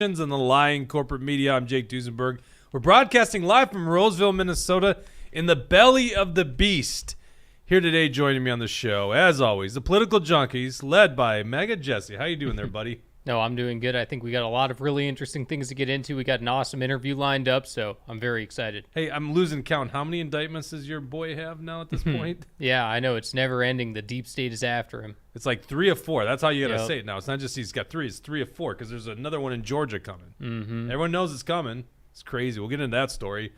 And the lying corporate media. I'm Jake Duesenberg. We're broadcasting live from Roseville, Minnesota, in the belly of the beast. Here today, joining me on the show, as always, the political junkies, led by Mega Jesse. How you doing there, buddy? No, I'm doing good. I think we got a lot of really interesting things to get into. We got an awesome interview lined up, so I'm very excited. Hey, I'm losing count. How many indictments does your boy have now at this point? Yeah, I know. It's never ending. The deep state is after him. It's like 3 or 4. That's how you got to say it now. It's not just he's got 3. It's 3 or 4 because there's another one in Georgia coming. Mm-hmm. Everyone knows it's coming. It's crazy. We'll get into that story.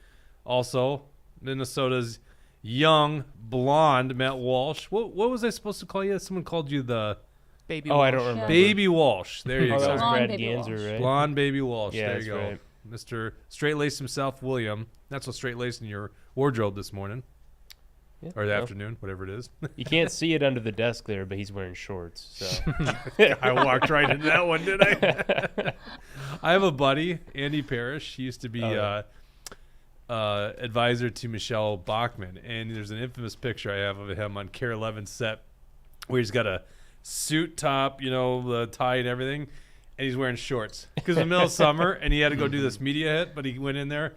Also, Minnesota's young, blonde Matt Walsh. What was I supposed to call you? Someone called you the... Baby Walsh. I don't remember. Baby Walsh. There you go. That was Blonde Brad Baby Ganser, Walsh. right? Blonde Baby Walsh. Yeah, there you go. right. Mr. Straight-laced himself, William. That's what straight-laced in your wardrobe this morning. Yeah, Or the afternoon, whatever it is. You can't see it under the desk there, but he's wearing shorts. So I walked right into that one, didn't I? I have a buddy, Andy Parrish. He used to be advisor to Michelle Bachmann. And there's an infamous picture I have of him on Care 11 set where he's got a suit top, the tie and everything, and he's wearing shorts because it's the middle of summer and he had to go do this media hit, but he went in there.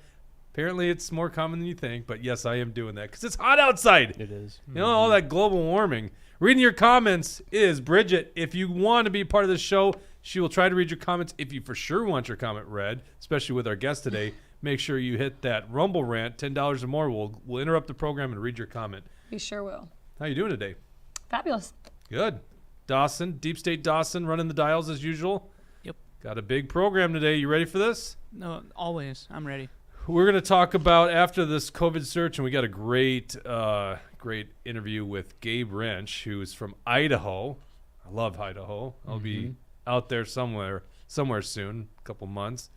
Apparently it's more common than you think, but yes, I am doing that because it's hot outside. it is. All that global warming. Reading your comments is Bridget. If you want to be part of the show, she will try to read your comments. If you for sure want your comment read, especially with our guest today, make sure you hit that Rumble rant, $10 or more. We'll interrupt the program and read your comment. We sure will. How you doing today? Fabulous. Good. Dawson, Deep State Dawson, running the dials as usual. Yep. Got a big program today. You ready for this? No, always. I'm ready. We're going to talk about after this COVID surge, and we got a great interview with Gabe Rench, who is from Idaho. I love Idaho. I'll be out there somewhere soon, a couple months.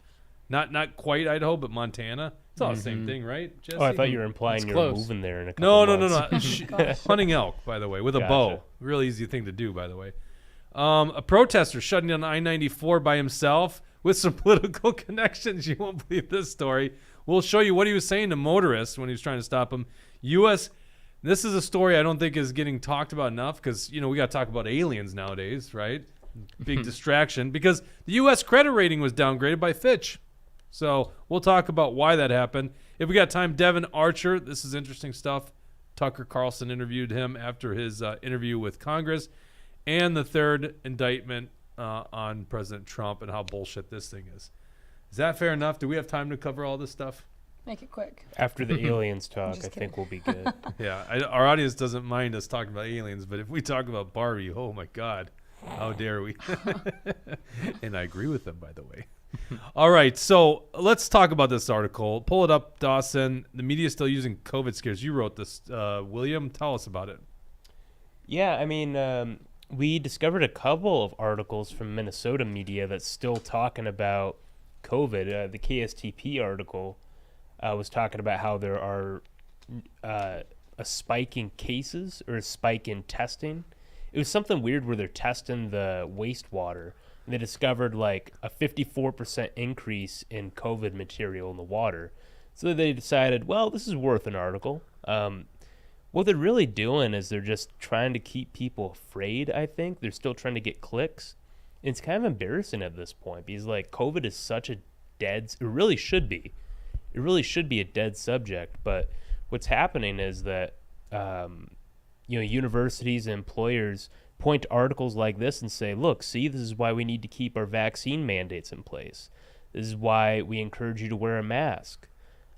Not quite Idaho, but Montana. It's all the same thing, right, Jesse? Oh, I thought you were implying It's you were close. moving there in a couple No. months. Hunting elk, by the way, with a Gotcha. bow. Real easy thing to do, by the way. A protester shutting down I-94 by himself with some political connections. You won't believe this story. We'll show you what he was saying to motorists when he was trying to stop them. This is a story I don't think is getting talked about enough because, we got to talk about aliens nowadays, right? Big distraction because the U.S. credit rating was downgraded by Fitch. So we'll talk about why that happened. If we got time, Devon Archer, this is interesting stuff. Tucker Carlson interviewed him after his interview with Congress. And the third indictment on President Trump and how bullshit this thing is. Is that fair enough? Do we have time to cover all this stuff? Make it quick. After the aliens talk, just I kidding. think we'll be good. Yeah, our audience doesn't mind us talking about aliens, but if we talk about Barbie, oh my God, how dare we? And I agree with them, by the way. All right, so let's talk about this article. Pull it up, Dawson. The media is still using COVID scares. You wrote this, William. Tell us about it. Yeah, I mean, we discovered a couple of articles from Minnesota media that's still talking about COVID. The KSTP article was talking about how there are a spike in cases or a spike in testing. It was something weird where they're testing the wastewater. And they discovered like a 54% increase in COVID material in the water. So they decided, well, this is worth an article. What they're really doing is they're just trying to keep people afraid, I think. They're still trying to get clicks. And it's kind of embarrassing at this point because like COVID is such a it really should be. It really should be a dead subject. But what's happening is that, universities and employers point to articles like this and say, look, see, this is why we need to keep our vaccine mandates in place. This is why we encourage you to wear a mask.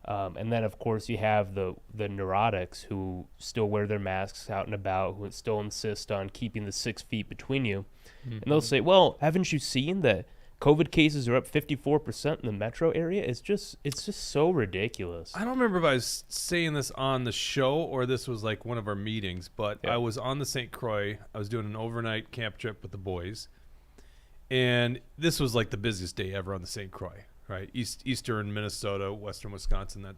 And then, of course, you have the neurotics who still wear their masks out and about, who still insist on keeping the 6 feet between you. Mm-hmm. And they'll say, well, haven't you seen that COVID cases are up 54% in the metro area? It's just so ridiculous. I don't remember if I was saying this on the show or this was like one of our meetings, but I was on the St. Croix. I was doing an overnight camp trip with the boys. And this was like the busiest day ever on the St. Croix, right? Eastern Minnesota, western Wisconsin, that,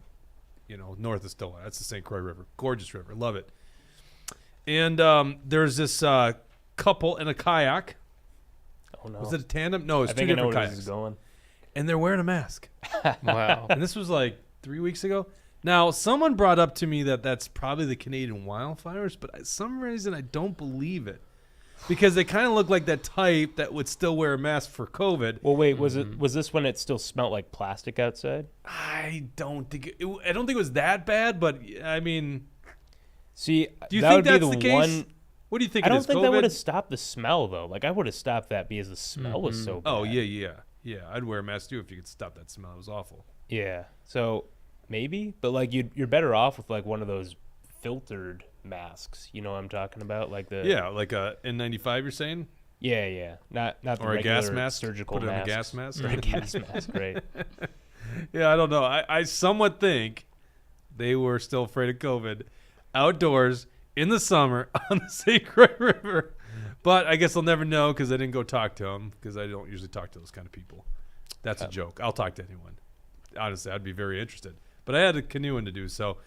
north of Stillwater. That's the St. Croix River. Gorgeous river. Love it. And there's this couple in a kayak. Oh, no. Was it a tandem? No, it was I two think I know different where kayaks. this is going. And they're wearing a mask. Wow. And this was like 3 weeks ago. Now, someone brought up to me that that's probably the Canadian wildfires, but for some reason I don't believe it. because they kind of look like that type that would still wear a mask for COVID. Well, wait, was this when it still smelled like plastic outside? I don't think it was that bad, but I mean, See, do you that think would that's be the case? one. What do you think? I it don't is, think COVID? that would have stopped the smell though. Like I would have stopped that because the smell was so bad. Oh yeah. I'd wear a mask too if you could stop that smell. It was awful. Yeah. So maybe, but like you're better off with like one of those filtered masks. You know what I'm talking about? Like the Like a N95. You're saying, yeah. Not the or a gas regular mask? surgical Put it on a masks. gas mask. Or a gas mask, right? Yeah, I don't know. I somewhat think they were still afraid of COVID outdoors in the summer on the St. Croix River. But I guess I'll never know because I didn't go talk to them because I don't usually talk to those kind of people. That's a joke. I'll talk to anyone. Honestly, I'd be very interested. But I had a canoeing to do. So,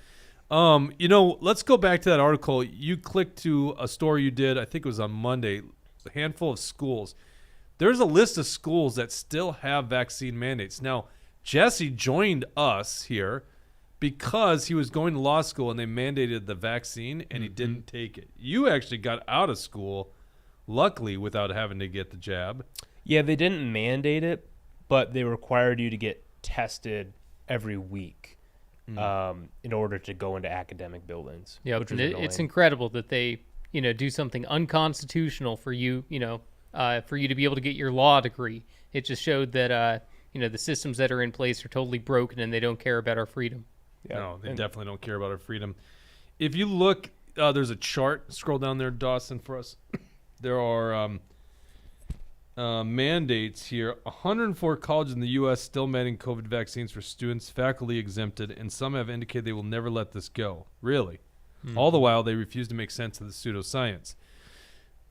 let's go back to that article. You clicked to a story you did, I think it was on Monday, a handful of schools. There's a list of schools that still have vaccine mandates. Now, Jesse joined us here because he was going to law school and they mandated the vaccine and he didn't take it. You actually got out of school, luckily, without having to get the jab. Yeah, they didn't mandate it, but they required you to get tested every week in order to go into academic buildings. Yeah, which was it's annoying. incredible that they, do something unconstitutional for you, for you to be able to get your law degree. It just showed that, the systems that are in place are totally broken and they don't care about our freedom. Yeah. No, they definitely don't care about our freedom. If you look, there's a chart. Scroll down there, Dawson, for us. There are mandates here. 104 colleges in the U.S. still mandating COVID vaccines for students, faculty exempted, and some have indicated they will never let this go. Really? All the while, they refuse to make sense of the pseudoscience,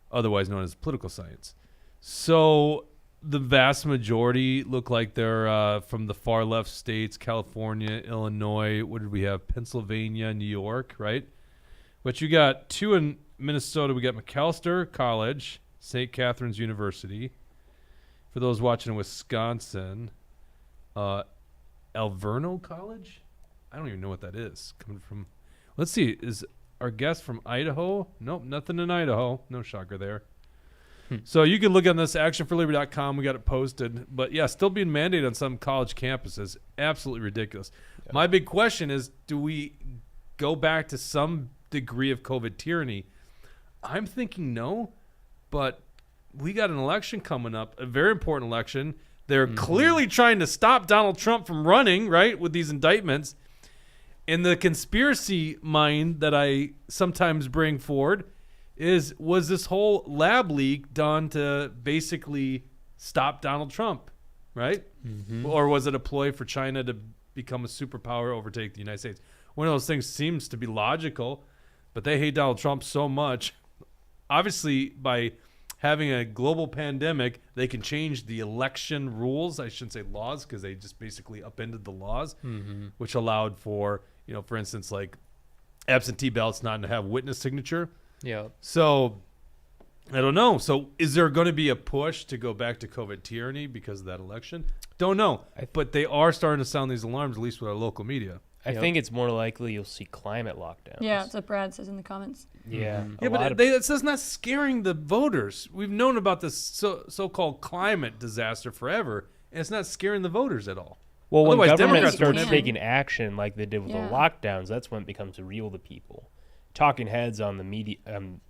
otherwise known as political science. So the vast majority look like they're from the far left states, California, Illinois. What did we have? Pennsylvania, New York, right? But you got two in Minnesota. We got McAllister College, St. Catherine's University. For those watching in Wisconsin, Alverno College? I don't even know what that is. Coming from, let's see, is our guest from Idaho? Nope, nothing in Idaho. No shocker there. So you can look on this, actionforliberty.com. We got it posted. But yeah, still being mandated on some college campuses. Absolutely ridiculous. Yeah. My big question is, do we go back to some degree of COVID tyranny? I'm thinking no, but we got an election coming up, a very important election. They're clearly trying to stop Donald Trump from running, right, with these indictments. And the conspiracy mind that I sometimes bring forward was this whole lab leak done to basically stop Donald Trump, right? Or was it a ploy for China to become a superpower, overtake the United States? One of those things seems to be logical, but they hate Donald Trump so much. Obviously, by having a global pandemic, they can change the election rules. I shouldn't say laws, because they just basically upended the laws, which allowed for, for instance, like absentee ballots not to have witness signature. Yeah. So I don't know. So is there going to be a push to go back to COVID tyranny because of that election? Don't know. But they are starting to sound these alarms, at least with our local media. I think it's more likely you'll see climate lockdowns. Yeah, that's what Brad says in the comments. Yeah. Yeah, but it's not scaring the voters. We've known about this so-called climate disaster forever, and it's not scaring the voters at all. Well, when Otherwise, government Democrats starts wouldn't. taking action like they did with the lockdowns, that's when it becomes real to people. Talking heads on the media,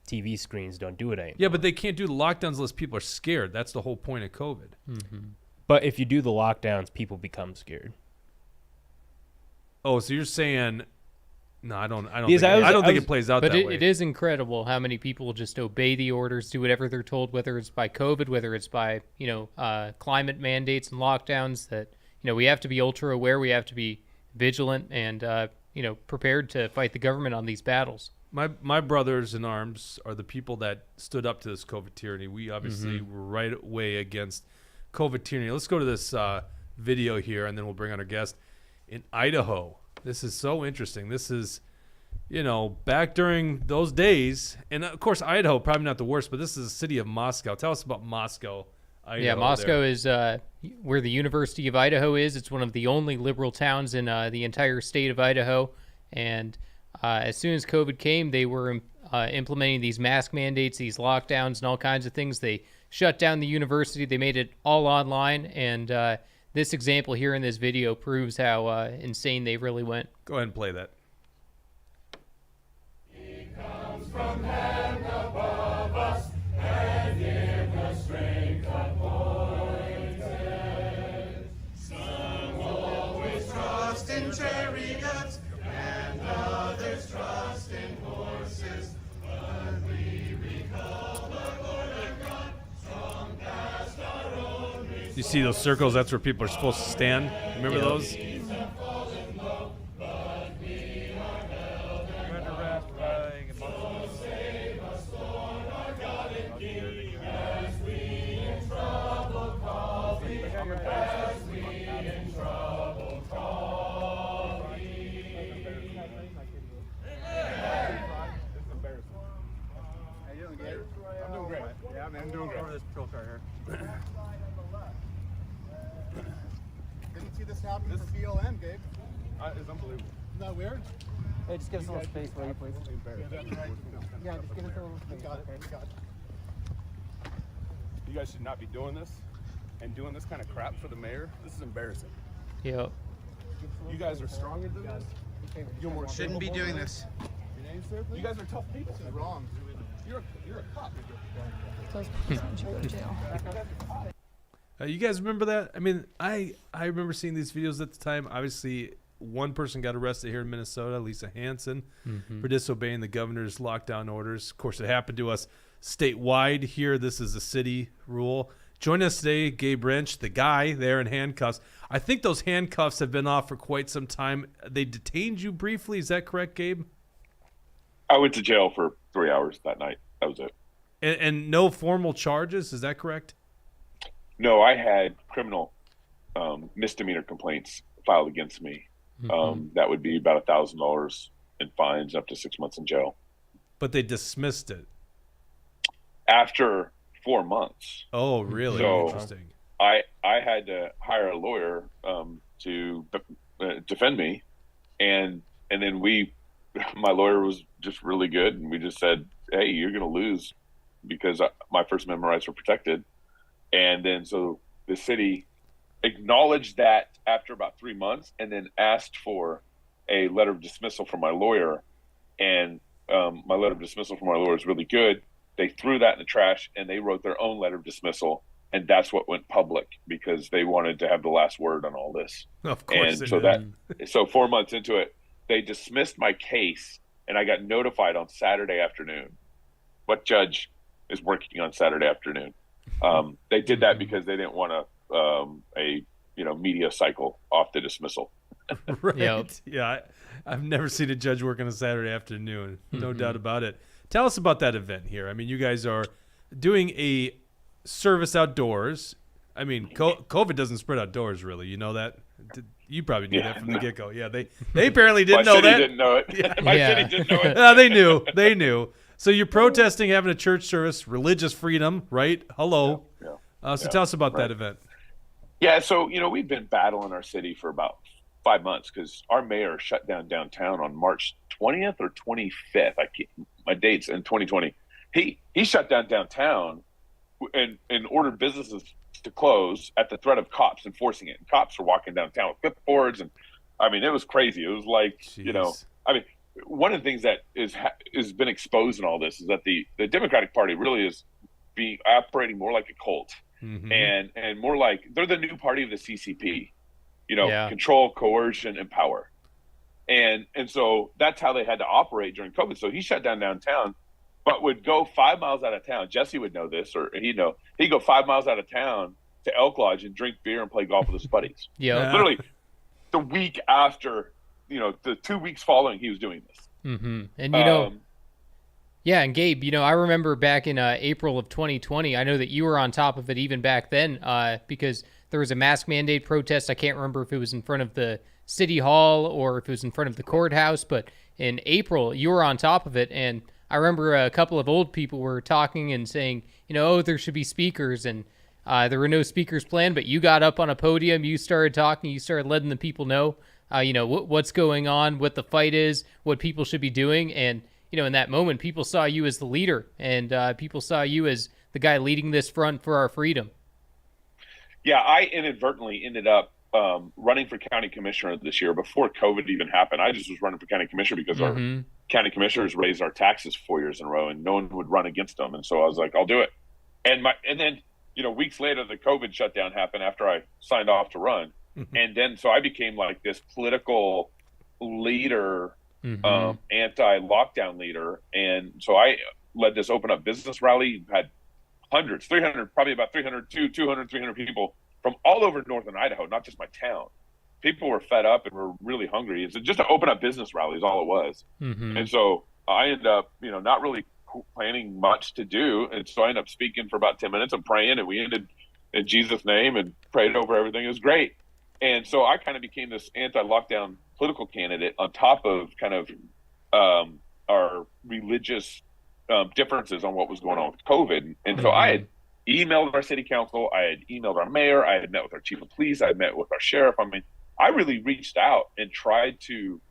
TV screens don't do it anymore. Yeah, but they can't do the lockdowns unless people are scared. That's the whole point of COVID. But if you do the lockdowns, people become scared. Oh, so you're saying? No, I don't. Because I don't think was- it plays out But that way. it is incredible how many people just obey the orders, do whatever they're told, whether it's by COVID, whether it's by climate mandates and lockdowns. That we have to be ultra aware, we have to be vigilant, and prepared to fight the government on these battles. My brothers in arms are the people that stood up to this COVID tyranny. We obviously were right away against COVID tyranny. Let's go to this video here, and then we'll bring on our guest in Idaho. This is so interesting. This is, back during those days. And, of course, Idaho, probably not the worst, but this is the city of Moscow. Tell us about Moscow, Idaho. Yeah, Moscow is where the University of Idaho is. It's one of the only liberal towns in the entire state of Idaho. And as soon as COVID came, they were implementing these mask mandates, these lockdowns, and all kinds of things. They shut down the university. They made it all online. And this example here in this video proves how insane they really went. Go ahead and play that. He comes from heaven above us, and in the strength appointed. Some always trust in chariots, and others trust in horses. But we recall the Lord our God, strong past our own resources. You see those circles? That's where people are supposed to stand. Remember those? I'm doing great. Over this patrol car here. Didn't see this happen for BLM, Gabe. It's unbelievable. Isn't that weird? Hey, just give us a little space, will you, please? Yeah, just give us a little space. Got it. Got it. You guys should not be doing this and doing this kind of crap for the mayor. This is embarrassing. Yep. You guys are stronger than this. You're more Shouldn't be doing this. Your name, sir? You guys are tough people. This is wrong. You're a cop. Those people should go to jail. You guys remember that? I mean, I remember seeing these videos at the time. Obviously, one person got arrested here in Minnesota, Lisa Hansen, for disobeying the governor's lockdown orders. Of course, it happened to us statewide here. This is a city rule. Join us today, Gabe Rench, the guy there in handcuffs. I think those handcuffs have been off for quite some time. They detained you briefly. Is that correct, Gabe? I went to jail for 3 hours that night. That was it. And no formal charges. Is that correct? No, I had criminal misdemeanor complaints filed against me. That would be about $1,000 in fines, up to 6 months in jail. But they dismissed it. After 4 months. Oh, really? So, interesting. I had to hire a lawyer to defend me, and then my lawyer was just really good, and we just said, hey, you're going to lose because my First Amendment rights were protected. And then so the city acknowledged that after about 3 months, and then asked for a letter of dismissal from my lawyer. And my letter of dismissal from my lawyer is really good. They threw that in the trash, and they wrote their own letter of dismissal. And that's what went public because they wanted to have the last word on all this. Of course. And so so 4 months into it, they dismissed my case, and I got notified on Saturday afternoon. What judge is working on Saturday afternoon? They did that because they didn't want a media cycle off the dismissal. Right. Yep. Yeah. I've never seen a judge work on a Saturday afternoon. No doubt about it. Tell us about that event here. I mean, you guys are doing a service outdoors. I mean, COVID doesn't spread outdoors, really. You know that? You probably knew that from the get-go. Yeah, they apparently didn't know that. My city didn't know it. Yeah. My city didn't know it. No, they knew. So you're protesting having a church service, religious freedom, right? Hello. Yeah. So tell us about that event. Yeah, so, we've been battling our city for about 5 months because our mayor shut down downtown on March 20th or 25th. My dates in 2020. He shut down downtown and ordered businesses to close at the threat of cops enforcing it. And cops were walking downtown with clipboards, and I mean, it was crazy. It was like, Jeez. One of the things that has been exposed in all this is that the Democratic Party really is operating more like a cult, and more like they're the new party of the CCP, control, coercion, and power. And so that's how they had to operate during COVID. So he shut down downtown, but would go 5 miles out of town. Jesse would know this, or he'd know. He'd go 5 miles out of town to Elk Lodge and drink beer and play golf with his buddies. Yeah. Literally the week after, the 2 weeks following he was doing this. And, yeah, and Gabe, I remember back in April of 2020, I know that you were on top of it even back then because there was a mask mandate protest. I can't remember if it was in front of the city hall or if it was in front of the courthouse, but in April you were on top of it. And I remember a couple of old people were talking and saying, there should be speakers, and there were no speakers planned, but you got up on a podium, you started talking, you started letting the people know, what's going on, what the fight is, what people should be doing. And, in that moment, people saw you as the leader, and people saw you as the guy leading this front for our freedom. Yeah, I inadvertently ended up running for county commissioner this year before COVID even happened. I just was running for county commissioner because our county commissioners raised our taxes 4 years in a row, and no one would run against them. And so I was like, I'll do it. And then, weeks later, the COVID shutdown happened after I signed off to run. And then, so I became like this political leader, anti-lockdown leader. And so I led this open up business rally, had hundreds, 300, probably about 300, 200, 300 people from all over northern Idaho, not just my town. People were fed up and were really hungry. It's just to open up business rallies, all it was. And so I ended up, not really planning much to do. And so I ended up speaking for about 10 minutes and praying, and we ended in Jesus' name and prayed over everything. It was great. And so I kind of became this anti-lockdown political candidate on top of kind of our religious differences on what was going on with COVID. And so I had emailed our city council, I had emailed our mayor, I had met with our chief of police, I had met with our sheriff. I mean, I really reached out and tried to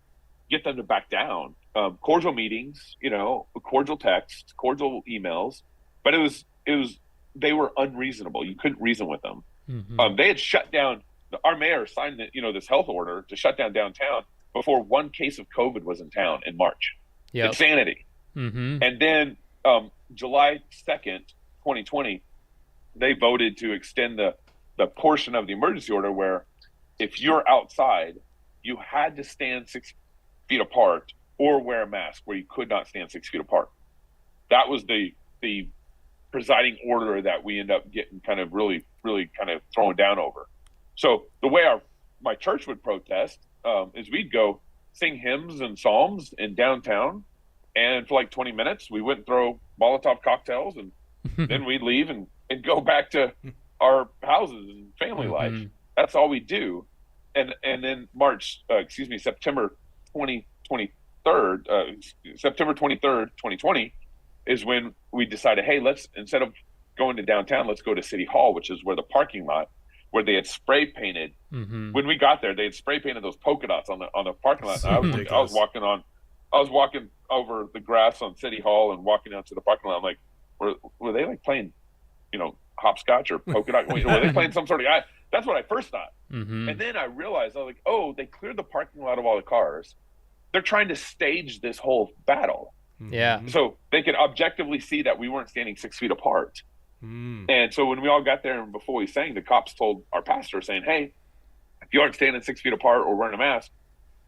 get them to back down. Cordial meetings, cordial texts, cordial emails, but they were unreasonable. You couldn't reason with them. They had shut down. Our mayor signed this health order to shut down downtown before one case of COVID was in town in March. Insanity. And then July 2nd, 2020, they voted to extend the portion of the emergency order where if you're outside, you had to stand 6 feet apart or wear a mask, where you could not stand 6 feet apart. That was the presiding order that we end up getting kind of really, really kind of thrown down over. So the way my church would protest is we'd go sing hymns and psalms in downtown, and for like 20 minutes, we wouldn't throw Molotov cocktails, and then we'd leave and go back to our houses and family life. That's all we do. And then September 23rd, 2020 is when we decided, hey, let's, instead of going to downtown, let's go to City Hall, which is where the parking lot, where they had spray painted. When we got there, they had spray painted those polka dots on the parking lot. I was walking over the grass on City Hall and walking out to the parking lot. I'm like, were they like playing, hopscotch or polka dot? Were they playing some sort of? That's what I first thought. And then I realized, I was like, oh, they cleared the parking lot of all the cars. They're trying to stage this whole battle. So they could objectively see that we weren't standing 6 feet apart. And so when we all got there and before we sang, the cops told our pastor saying, hey, if you aren't standing 6 feet apart or wearing a mask,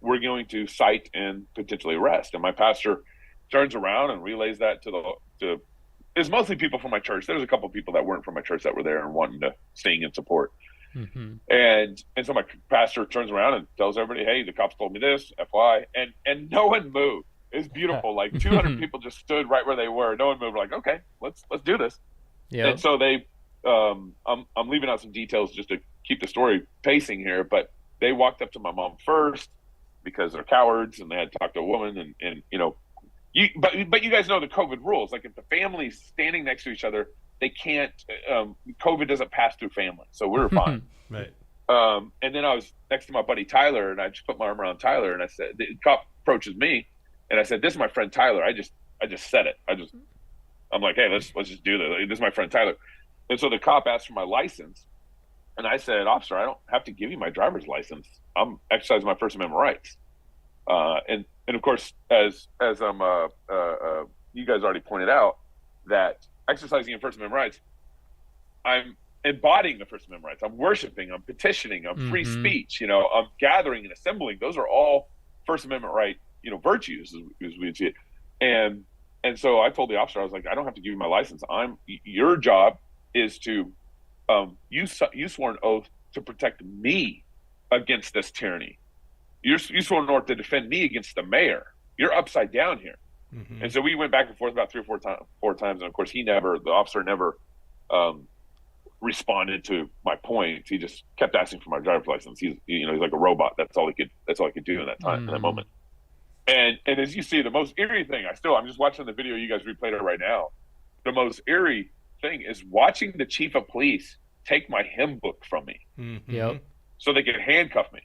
we're going to cite and potentially arrest. And my pastor turns around and relays that to it's mostly people from my church. There's a couple of people that weren't from my church that were there and wanting to sing and support. And so my pastor turns around and tells everybody, hey, the cops told me this, FYI, and no one moved. It's beautiful. Like 200 people just stood right where they were. No one moved. We're like, okay, let's do this. And so they, I'm leaving out some details just to keep the story pacing here, but they walked up to my mom first because they're cowards and they had talked to a woman and but you guys know the COVID rules. Like if the family's standing next to each other, they can't, COVID doesn't pass through family. So we were fine. Right. And then I was next to my buddy Tyler, and I just put my arm around Tyler, and I said, the cop approaches me, and I said, this is my friend Tyler. I just said it. I'm like, hey, let's just do this. This is my friend Tyler. And so the cop asked for my license, and I said, officer, I don't have to give you my driver's license. I'm exercising my First Amendment rights. And of course, as you guys already pointed out, that exercising your First Amendment rights, I'm embodying the First Amendment rights. I'm worshiping, I'm petitioning, I'm free speech, I'm gathering and assembling. Those are all First Amendment right, virtues as we see it. And so I told the officer, I was like, I don't have to give you my license. Your job is to, you swore an oath to protect me against this tyranny. You swore an oath to defend me against the mayor. You're upside down here. And so we went back and forth about 3 or 4 times. And of course, the officer never responded to my point. He just kept asking for my driver's license. He's like a robot. That's all he could do in that time, in that moment. And as you see, the most eerie thing, I'm just watching the video you guys replayed it right now. The most eerie thing is watching the chief of police take my hymn book from me. So they could handcuff me.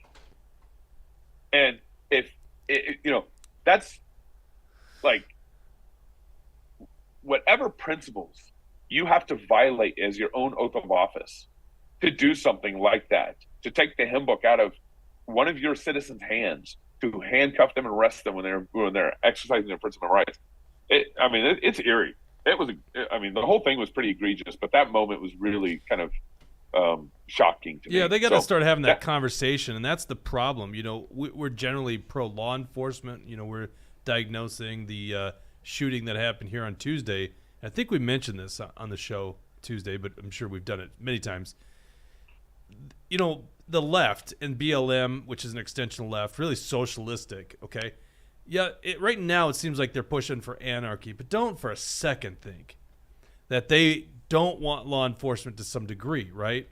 And if that's like, whatever principles you have to violate as your own oath of office to do something like that, to take the hymn book out of one of your citizens' hands, to handcuff them and arrest them when they're exercising their principal rights. It's eerie. The whole thing was pretty egregious, but that moment was really kind of shocking to me. Yeah, they got to start having that conversation, and that's the problem. We're generally pro law enforcement. We're diagnosing the shooting that happened here on Tuesday. I think we mentioned this on the show Tuesday, but I'm sure we've done it many times. The left and BLM, which is an extension of left, really socialistic, okay? Yeah, right now it seems like they're pushing for anarchy, but don't for a second think that they don't want law enforcement to some degree, right?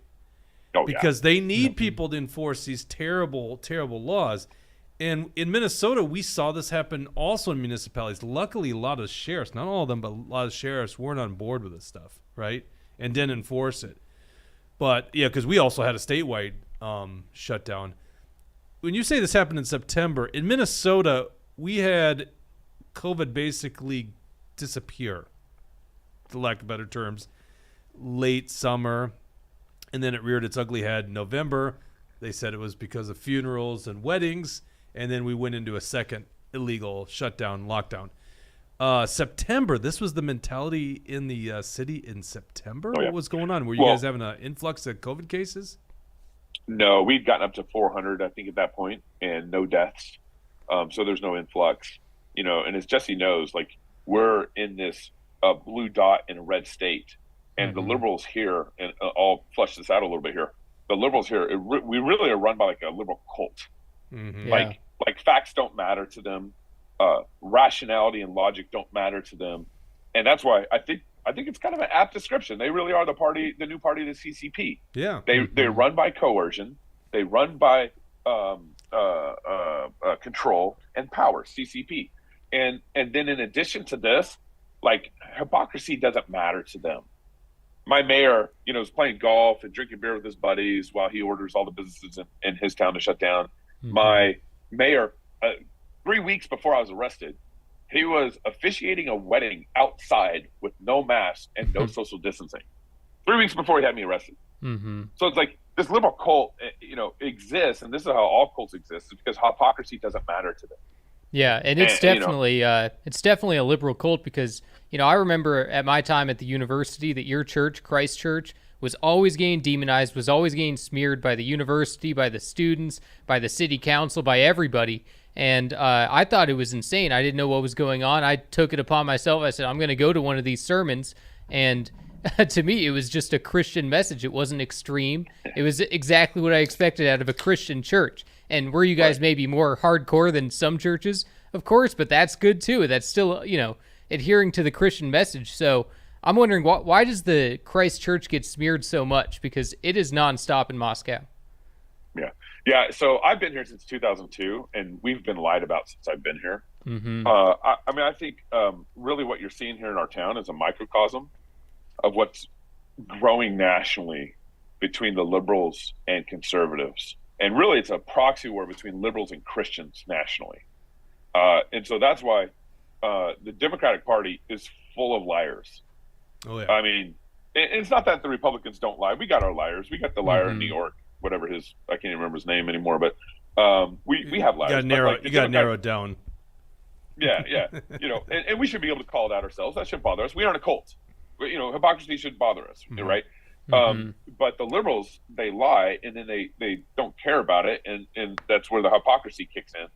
Oh, because they need people to enforce these terrible, terrible laws. And in Minnesota, we saw this happen also in municipalities. Luckily, a lot of sheriffs, not all of them, but a lot of sheriffs weren't on board with this stuff, right? And didn't enforce it. But, yeah, because we also had a statewide shutdown. When you say this happened in September, in Minnesota, we had COVID basically disappear, for lack of better terms, late summer. And then it reared its ugly head in November. They said it was because of funerals and weddings. And then we went into a second illegal shutdown, lockdown. September, this was the mentality in the city in September? Oh, yeah. What was going on? Were you guys having an influx of COVID cases? No, we'd gotten up to 400, I think, at that point, and no deaths. So there's no influx. And as Jesse knows, like, we're in this blue dot in a red state. And the liberals here, and I'll flush this out a little bit here, the liberals here, we really are run by like a liberal cult. Mm-hmm. Yeah. Like facts don't matter to them. Rationality and logic don't matter to them. And that's why I think it's kind of an apt description. They really are the new party, the CCP. Yeah. They run by coercion. They run by control and power, CCP. And then in addition to this, like, hypocrisy doesn't matter to them. My mayor, is playing golf and drinking beer with his buddies while he orders all the businesses in his town to shut down. Mm-hmm. My mayor, 3 weeks before I was arrested, he was officiating a wedding outside with no mask and no social distancing. 3 weeks before he had me arrested. Mm-hmm. So it's like this liberal cult, exists, and this is how all cults exist, is because hypocrisy doesn't matter to them. Yeah, and it's definitely a liberal cult because, I remember at my time at the university that your church, Christ Church, was always getting demonized, was always getting smeared by the university, by the students, by the city council, by everybody. And I thought it was insane. I didn't know what was going on. I took it upon myself. I said, I'm going to go to one of these sermons. And to me, it was just a Christian message. It wasn't extreme. It was exactly what I expected out of a Christian church. And were you guys maybe more hardcore than some churches? Of course, but that's good too. That's still, adhering to the Christian message. So I'm wondering, why does the Christ Church get smeared so much? Because it is nonstop in Moscow. Yeah. So I've been here since 2002, and we've been lied about since I've been here. Mm-hmm. I think really what you're seeing here in our town is a microcosm of what's growing nationally between the liberals and conservatives. And really, it's a proxy war between liberals and Christians nationally. And so that's why the Democratic Party is full of liars. Oh, yeah. I mean, it's not that the Republicans don't lie. We got our liars. We got the liar in New York, whatever I can't even remember his name anymore, but we have liars. You got to narrow it down. Yeah. And we should be able to call it out ourselves. That should bother us. We aren't a cult. Hypocrisy should bother us, right? But the liberals, they lie, and then they don't care about it, and that's where the hypocrisy kicks in.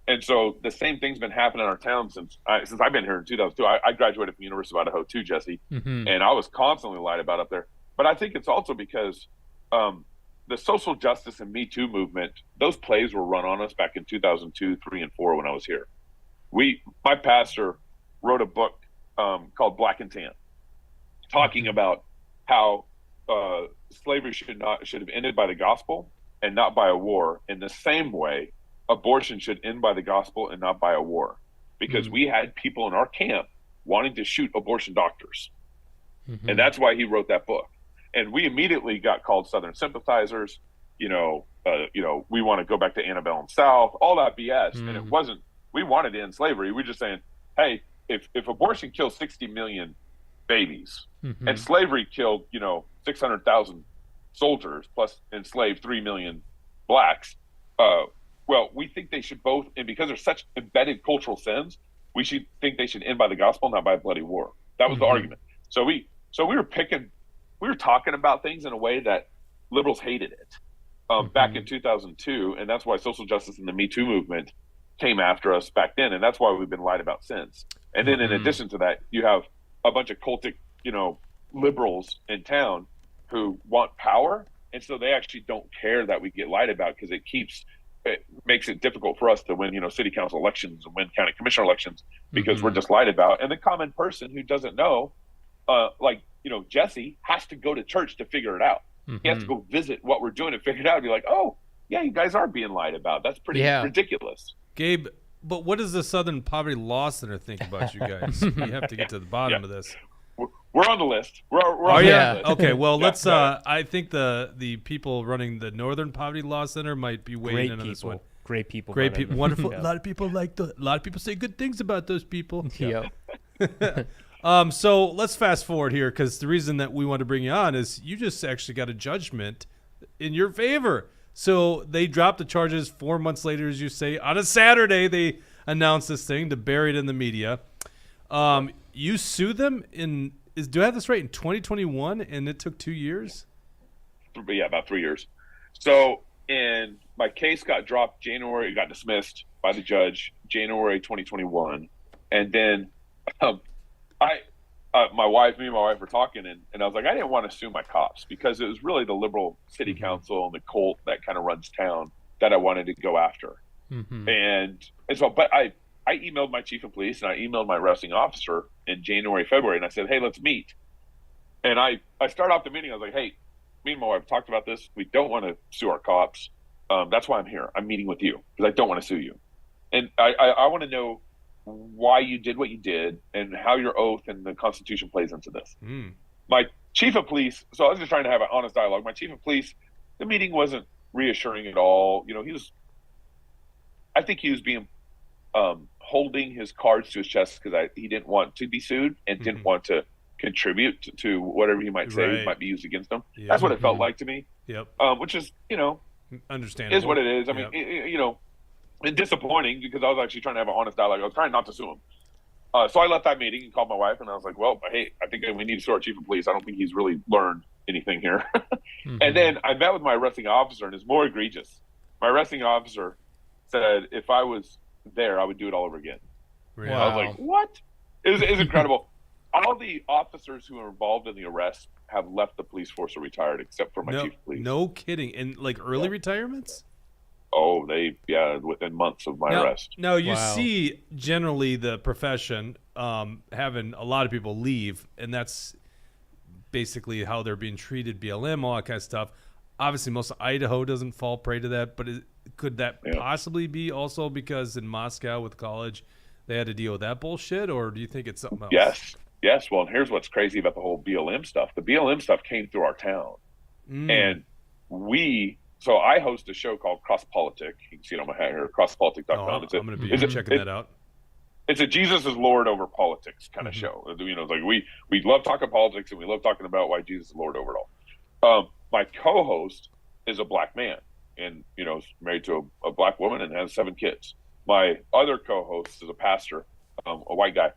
And so the same thing's been happening in our town since I've been here in 2002. I graduated from the University of Idaho too, Jesse, and I was constantly lied about up there. But I think it's also because the social justice and Me Too movement, those plays were run on us back in 2002, 3, and 4 when I was here. My pastor wrote a book called Black and Tan, talking about how slavery should have ended by the gospel and not by a war. In the same way, abortion should end by the gospel and not by a war, because we had people in our camp wanting to shoot abortion doctors, and that's why he wrote that book. And we immediately got called Southern sympathizers. We want to go back to antebellum South, all that BS. And it wasn't. We wanted to end slavery. We're just saying, hey, if abortion kills 60 million babies. Mhm. And slavery killed, 600,000 soldiers plus enslaved 3 million blacks. Well, we think they should both, and because they're such embedded cultural sins, we should think they should end by the gospel, not by a bloody war. That was the argument. So we were talking about things in a way that liberals hated it back in 2002, and that's why social justice and the Me Too movement came after us back then, and that's why we've been lied about since. And then in addition to that, you have a bunch of cultic, liberals in town who want power, and so they actually don't care that we get lied about because it makes it difficult for us to win, city council elections and win county commissioner elections because we're just lied about. And the common person who doesn't know, Jesse has to go to church to figure it out. He has to go visit what we're doing and figure it out and be like, oh, yeah, you guys are being lied about. That's pretty ridiculous. Gabe, but what does the Southern Poverty Law Center think about you guys? You have to get to the bottom of this. We're on the list. We're on the list. Okay, well, let's I think the people running the Northern Poverty Law Center might be weighing in on this one. Great people. Wonderful. A lot of people say good things about those people. Yeah. So let's fast forward here, because the reason that we want to bring you on is you just actually got a judgment in your favor. So they dropped the charges 4 months later, as you say. On a Saturday, they announced this thing to bury it in the media. You sued them do I have this right, in 2021, and it took 2 years? Yeah, about 3 years. So my case got dropped January, it got dismissed by the judge January 2021. And then me and my wife were talking, and I was like, I didn't want to sue my cops because it was really the liberal city council and the cult that kind of runs town that I wanted to go after. And so, but I emailed my chief of police and I emailed my arresting officer in January, February, and I said, hey, let's meet. And I started off the meeting. I was like, hey, me and my wife talked about this. We don't want to sue our cops. That's why I'm here. I'm meeting with you because I don't want to sue you. And I want to know why you did what you did and how your oath and the Constitution plays into this. My chief of police, so I was just trying to have an honest dialogue. My chief of police, the meeting wasn't reassuring at all. I think he was being holding his cards to his chest because he didn't want to be sued and didn't want to contribute to whatever he might say might be used against him. Yep. That's what it felt like to me. Yep. Which is, understandable. Is what it is. I mean, and disappointing because I was actually trying to have an honest dialogue. I was trying not to sue him. So I left that meeting and called my wife and I was like, well, hey, I think we need to sue our chief of police. I don't think he's really learned anything here. And then I met with my arresting officer and it's more egregious. My arresting officer said if I was there, I would do it all over again. Really? I was like, what? It was incredible. All the officers who were involved in the arrest have left the police force or retired, except for my chief of police. No kidding. And like early retirements? Oh, within months of my arrest. Now you see generally the profession having a lot of people leave, and that's basically how they're being treated, BLM, all that kind of stuff. Obviously, most of Idaho doesn't fall prey to that, but could that possibly be also because in Moscow with college they had to deal with that bullshit, or do you think it's something else? Yes. Well, and here's what's crazy about the whole BLM stuff. The BLM stuff came through our town, and so I host a show called Cross Politic. You can see it on my hat here, crosspolitic.com. I'm going to be checking that out. It's a Jesus is Lord over politics kind of show. It's like we love talking politics and we love talking about why Jesus is Lord over it all. My co-host is a black man and, is married to a black woman and has 7 kids. My other co-host is a pastor, a white guy.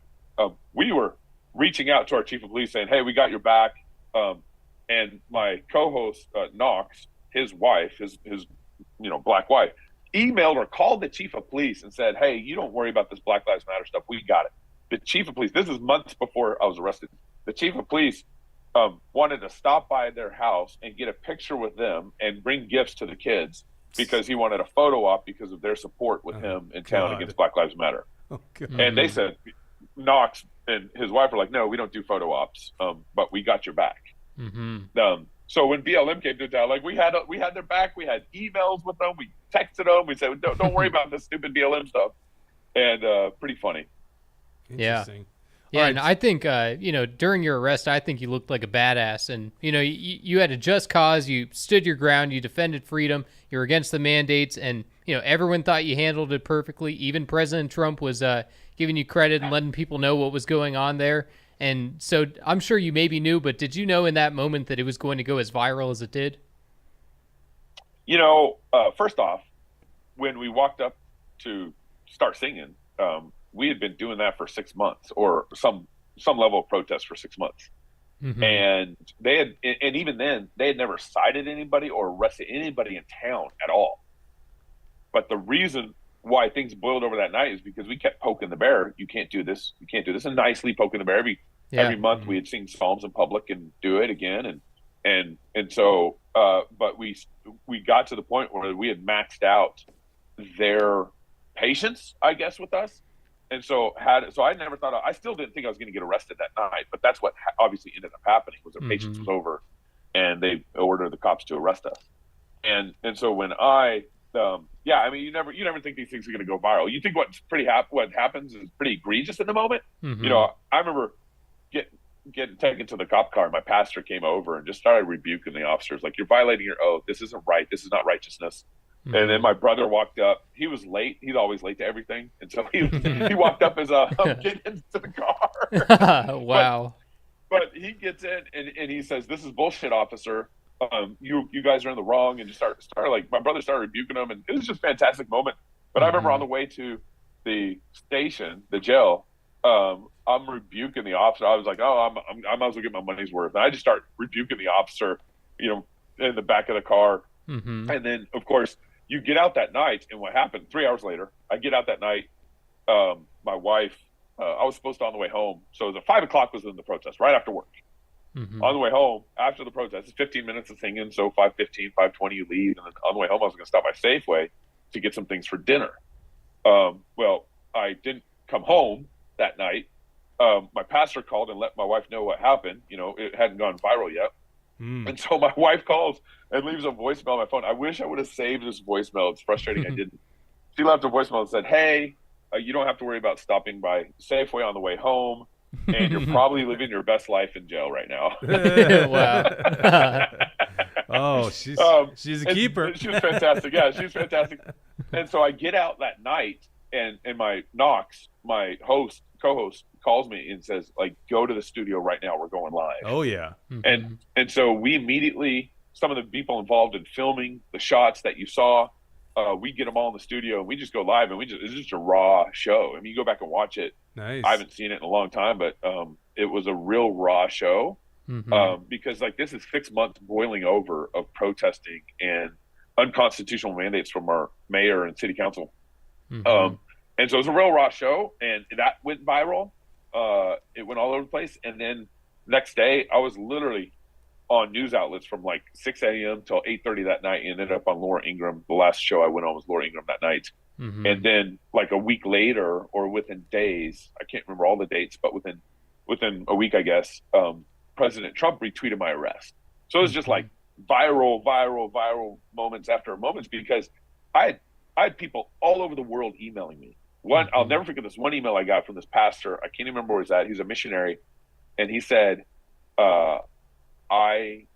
We were reaching out to our chief of police saying, hey, we got your back. And my co-host, Knox, his wife, his black wife, emailed or called the chief of police and said, hey, you don't worry about this Black Lives Matter stuff. We got it. The chief of police, this is months before I was arrested. The chief of police wanted to stop by their house and get a picture with them and bring gifts to the kids because he wanted a photo op because of their support with him in town against Black Lives Matter. And they said, Knox and his wife were like, no, we don't do photo ops, but we got your back. So when BLM came to town, like we had their back. We had emails with them. We texted them. We said, don't worry about this stupid BLM stuff. And pretty funny. Interesting. Yeah, right. And I think, during your arrest, I think you looked like a badass. And, you had a just cause. You stood your ground. You defended freedom. You were against the mandates. And, everyone thought you handled it perfectly. Even President Trump was giving you credit and letting people know what was going on there. And so I'm sure you maybe knew, but did you know in that moment that it was going to go as viral as it did? You know, first off, when we walked up to start singing, we had been doing that for 6 months, or some level of protest for 6 months. Mm-hmm. And and even then, they had never cited anybody or arrested anybody in town at all. But the reason why things boiled over that night is because we kept poking the bear. You can't do this. You can't do this. And nicely poking the bear. Every month we had sing psalms in public and do it again. And so, but we got to the point where we had maxed out their patience, I guess, with us. And so I never thought, I still didn't think I was going to get arrested that night, but that's what obviously ended up happening, was their patience was over, and they ordered the cops to arrest us. And so when I mean, you never think these things are going to go viral. You think what happens is pretty egregious in the moment. Mm-hmm. You know, I remember getting taken to the cop car. My pastor came over and just started rebuking the officers, like, you're violating your oath. This isn't right. This is not righteousness. Mm-hmm. And then my brother walked up. He was late. He's always late to everything. And so he walked up as I'm getting into the car. Wow. But he gets in and he says, "This is bullshit, officer. You guys are in the wrong." And just start like, my brother started rebuking him, and it was just a fantastic moment. But I remember on the way to the station, the jail, I'm rebuking the officer. I was like, I might as well get my money's worth. And I just start rebuking the officer, you know, in the back of the car. Mm-hmm. And then, of course, you get out that night, and what happened 3 hours later, I get out that night. My wife, I was supposed to on the way home. So the 5 o'clock was in the protest, right after work. Mm-hmm. On the way home, after the protest, it's 15 minutes of singing. So 5:15, 5:20, you leave. And then on the way home, I was going to stop by Safeway to get some things for dinner. Well, I didn't come home that night. My pastor called and let my wife know what happened. You know, it hadn't gone viral yet. And so my wife calls and leaves a voicemail on my phone. I wish I would have saved this voicemail. It's frustrating I didn't. She left a voicemail and said, "Hey, you don't have to worry about stopping by Safeway on the way home, and you're probably living your best life in jail right now." Wow. Oh, she's a keeper. She was fantastic. Yeah, she was fantastic. And so I get out that night, and my Knox, my co-host, calls me and says, like, "Go to the studio right now. We're going live." Oh yeah. And so we immediately, some of the people involved in filming the shots that you saw, we get them all in the studio, and we just go live, and it's just a raw show. I mean, you go back and watch it. Nice. I haven't seen it in a long time, but it was a real raw show. Because like, this is 6 months boiling over of protesting and unconstitutional mandates from our mayor and city council. And so it was a real raw show, and that went viral. It went all over the place. And then next day, I was literally on news outlets from like 6 a.m. till 8:30 that night, and ended up on Laura Ingraham. The last show I went on was Laura Ingraham that night. And then like a week later, or within days, I can't remember all the dates, but within a week, I guess, President Trump retweeted my arrest. So it was just like viral moments after moments, because I had people all over the world emailing me. I'll never forget this one email I got from this pastor. I can't even remember where he's at. He's a missionary. And he said, "I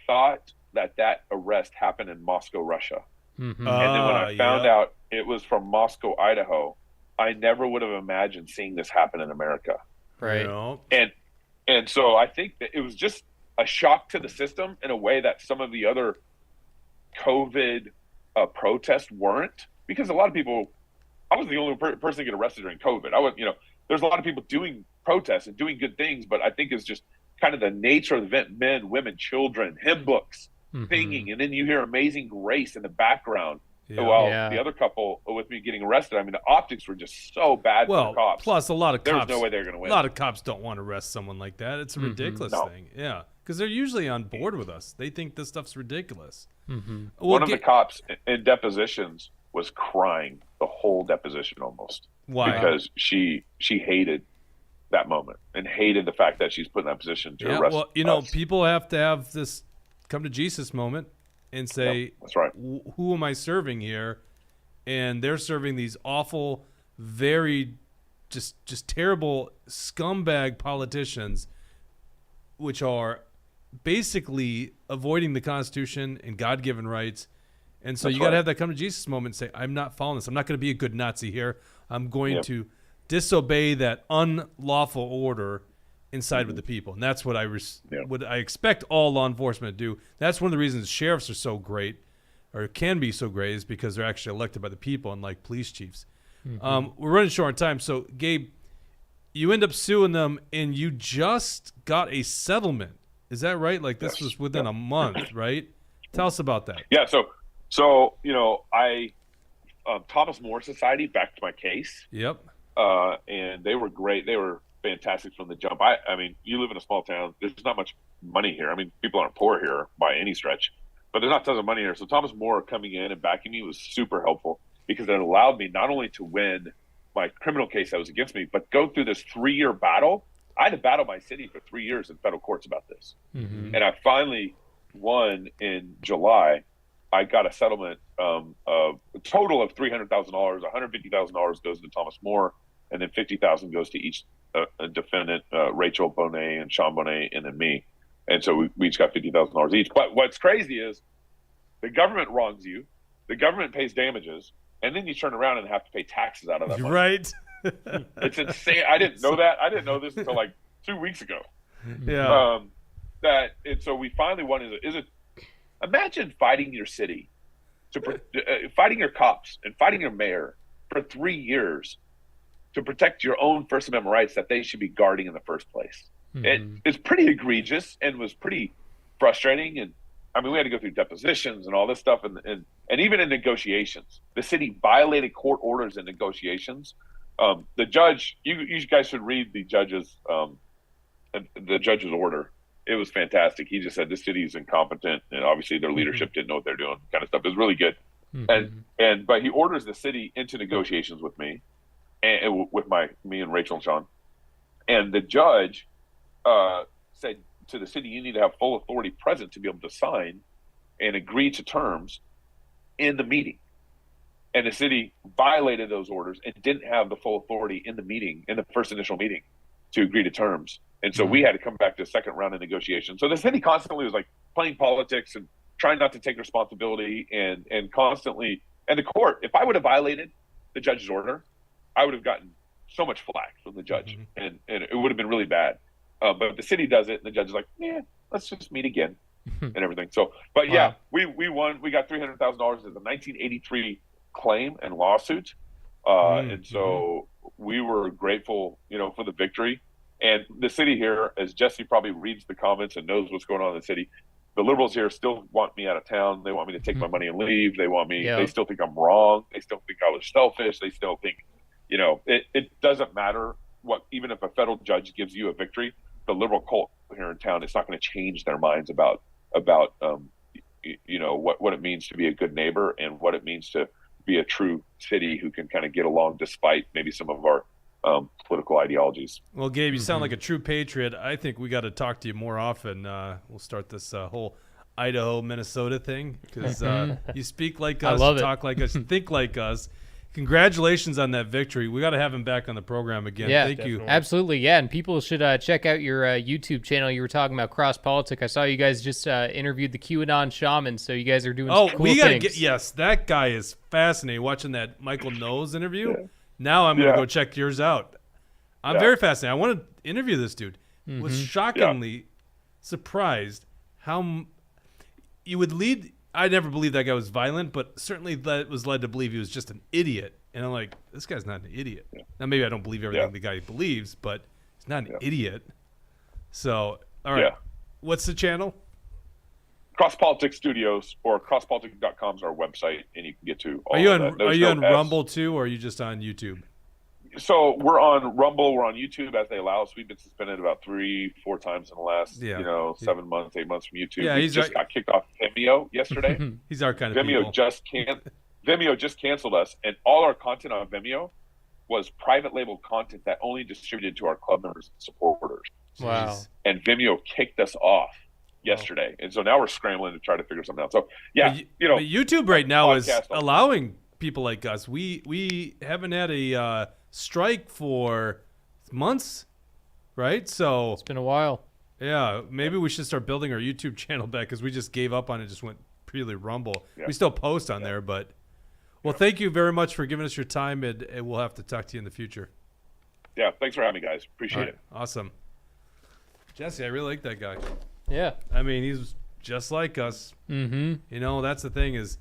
thought that arrest happened in Moscow, Russia. And then when I found out it was from Moscow, Idaho, I never would have imagined seeing this happen in America." Right. And so I think that it was just a shock to the system in a way that some of the other COVID protests weren't, because a lot of people, I was the only person to get arrested during COVID. There's a lot of people doing protests and doing good things, but I think it's just kind of the nature of the event: men, women, children, hymn books, singing, and then you hear Amazing Grace in the background. The other couple with me getting arrested, I mean, the optics were just so bad for the cops. Plus, a lot of cops, there's no way they're going to win. A lot of cops don't want to arrest someone like that. It's a ridiculous thing. Yeah, because they're usually on board with us. They think this stuff's ridiculous. One of the cops in depositions was crying the whole deposition almost. Why? Because she hated that moment and hated the fact that she's put in that position to arrest us. People have to have this come to Jesus moment and say, that's right. Who am I serving here? And they're serving these awful, very just terrible scumbag politicians, which are basically avoiding the Constitution and God-given rights. And so you got to have that come to Jesus moment and say, I'm not following this. I'm not going to be a good Nazi here. I'm going to disobey that unlawful order and side with the people. And that's what Yeah. what I expect all law enforcement to do. That's one of the reasons sheriffs are so great, or can be so great, is because they're actually elected by the people, unlike police chiefs. We're running short on time. So, Gabe, you end up suing them, and you just got a settlement. Is that right? Like, this was within a month, right? Tell us about that. Yeah. So I Thomas More Society backed my case. Yep. And they were great. They were fantastic from the jump. I mean, you live in a small town. There's not much money here. I mean, people aren't poor here by any stretch, but there's not tons of money here. So Thomas More coming in and backing me was super helpful, because it allowed me not only to win my criminal case that was against me, but go through this 3-year battle. I had to battle my city for 3 years in federal courts about this. And I finally won in July. I got a settlement, a total of $300,000. $150,000 goes to Thomas More, and then $50,000 goes to each defendant, Rachel Bonet and Sean Bonet, and then me. And so we each got $50,000 each. But what's crazy is the government wrongs you, the government pays damages, and then you turn around and have to pay taxes out of that money. Right. It's insane. I didn't know that. I didn't know this until like 2 weeks ago. Yeah. And so we finally won. Imagine fighting your city, fighting your cops and fighting your mayor for 3 years to protect your own First Amendment rights that they should be guarding in the first place. It's pretty egregious and was pretty frustrating. And I mean, we had to go through depositions and all this stuff. And even in negotiations, the city violated court orders in negotiations. The judge, you guys should read the judge's order. It was fantastic. He just said this city is incompetent, and obviously their leadership didn't know what they're doing, kind of stuff. It was really good. But he orders the city into negotiations with me, and with me and Rachel and Sean. And the judge said to the city, you need to have full authority present to be able to sign and agree to terms in the meeting. And the city violated those orders and didn't have the full authority in the meeting, in the first initial meeting, to agree to terms. And so we had to come back to a second round of negotiations. So the city constantly was like playing politics and trying not to take responsibility, and constantly, and the court, if I would have violated the judge's order, I would have gotten so much flack from the judge, and it would have been really bad. But the city does it, and the judge is like, yeah, let's just meet again and everything. So, but yeah, we won. We got $300,000 as a 1983 claim and lawsuit. And so we were grateful, for the victory. And the city here, as Jesse probably reads the comments and knows what's going on in the city, the liberals here still want me out of town. They want me to take my money and leave. They want me, they still think I'm wrong. They still think I was selfish. They still think, it doesn't matter even if a federal judge gives you a victory, the liberal cult here in town, it's not going to change their minds about what it means to be a good neighbor and what it means to be a true city who can kind of get along despite maybe some of our political ideologies. Well, Gabe, you sound like a true patriot. I think we got to talk to you more often. We'll start this whole Idaho, Minnesota thing, because you speak like us, talk like us, think like us. Congratulations on that victory. We got to have him back on the program again. Yeah, Thank you. Absolutely, yeah. And people should check out your YouTube channel. You were talking about Cross Politic. I saw you guys just interviewed the QAnon shaman, so you guys are doing some cool things. Yes, that guy is fascinating. Watching that Michael Knowles interview. Yeah. Now I'm going to go check yours out. I'm very fascinated. I want to interview this dude. Was shockingly surprised how you would lead. I never believed that guy was violent, but certainly that was led to believe he was just an idiot. And I'm like, this guy's not an idiot. Yeah. Now, maybe I don't believe everything the guy believes, but he's not an idiot. So, all right. Yeah. What's the channel? Cross Politic Studios, or crosspolitic.com is our website, and you can get to all of that. Are you on Rumble too, or are you just on YouTube? So we're on Rumble, we're on YouTube as they allow us. We've been suspended about 3-4 times in the last 7 months, 8 months from YouTube. Yeah, we just got kicked off Vimeo yesterday. He's our kind of Vimeo people. Vimeo just canceled us, and all our content on Vimeo was private label content that only distributed to our club members and supporters. Wow. And Vimeo kicked us off yesterday, and so now we're scrambling to try to figure something out. So but YouTube right now is allowing people like us. We haven't had a strike for months, right? So it's been a while. Yeah, maybe we should start building our YouTube channel back, because we just gave up on it. Just went purely Rumble. We still post on there, but thank you very much for giving us your time, and we'll have to talk to you in the future. Yeah, thanks for having me, guys. Appreciate it. Awesome. Jesse, I really like that guy. Yeah. I mean, he's just like us. Mm-hmm. You know, that's the thing is,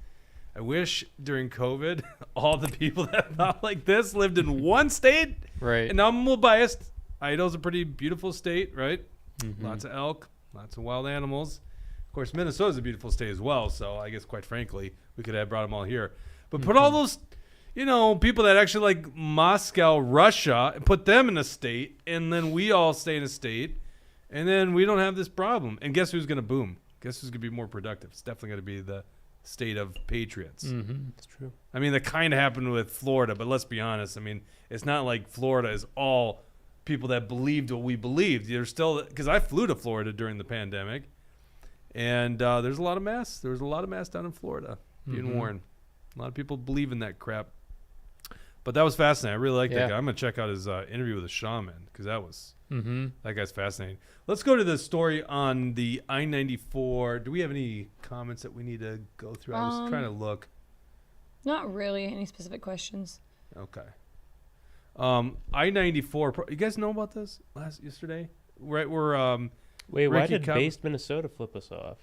I wish during COVID, all the people that thought like this lived in one state. Right. And I'm a little biased. Idaho's a pretty beautiful state, right? Mm-hmm. Lots of elk, lots of wild animals. Of course, Minnesota's a beautiful state as well. So I guess, quite frankly, we could have brought them all here. But put all those, you know, people that actually like Moscow, Russia, and put them in a state, and then we all stay in a state, and then we don't have this problem. And guess who's going to boom? Guess who's going to be more productive? It's definitely going to be the state of patriots. Mm-hmm. That's true. I mean, that kind of happened with Florida, but let's be honest. I mean, it's not like Florida is all people that believed what we believed. There's still, because I flew to Florida during the pandemic, and there's a lot of mass. There was a lot of mass down in Florida being worn. A lot of people believe in that crap. But that was fascinating. I really like that guy. I'm going to check out his interview with the shaman because that guy's fascinating. Let's go to the story on the I-94. Do we have any comments that we need to go through? I was trying to look. Not really any specific questions. Okay. I-94. You guys know about this yesterday? Right where Wait, why Ricky did Cobb- based Minnesota flip us off?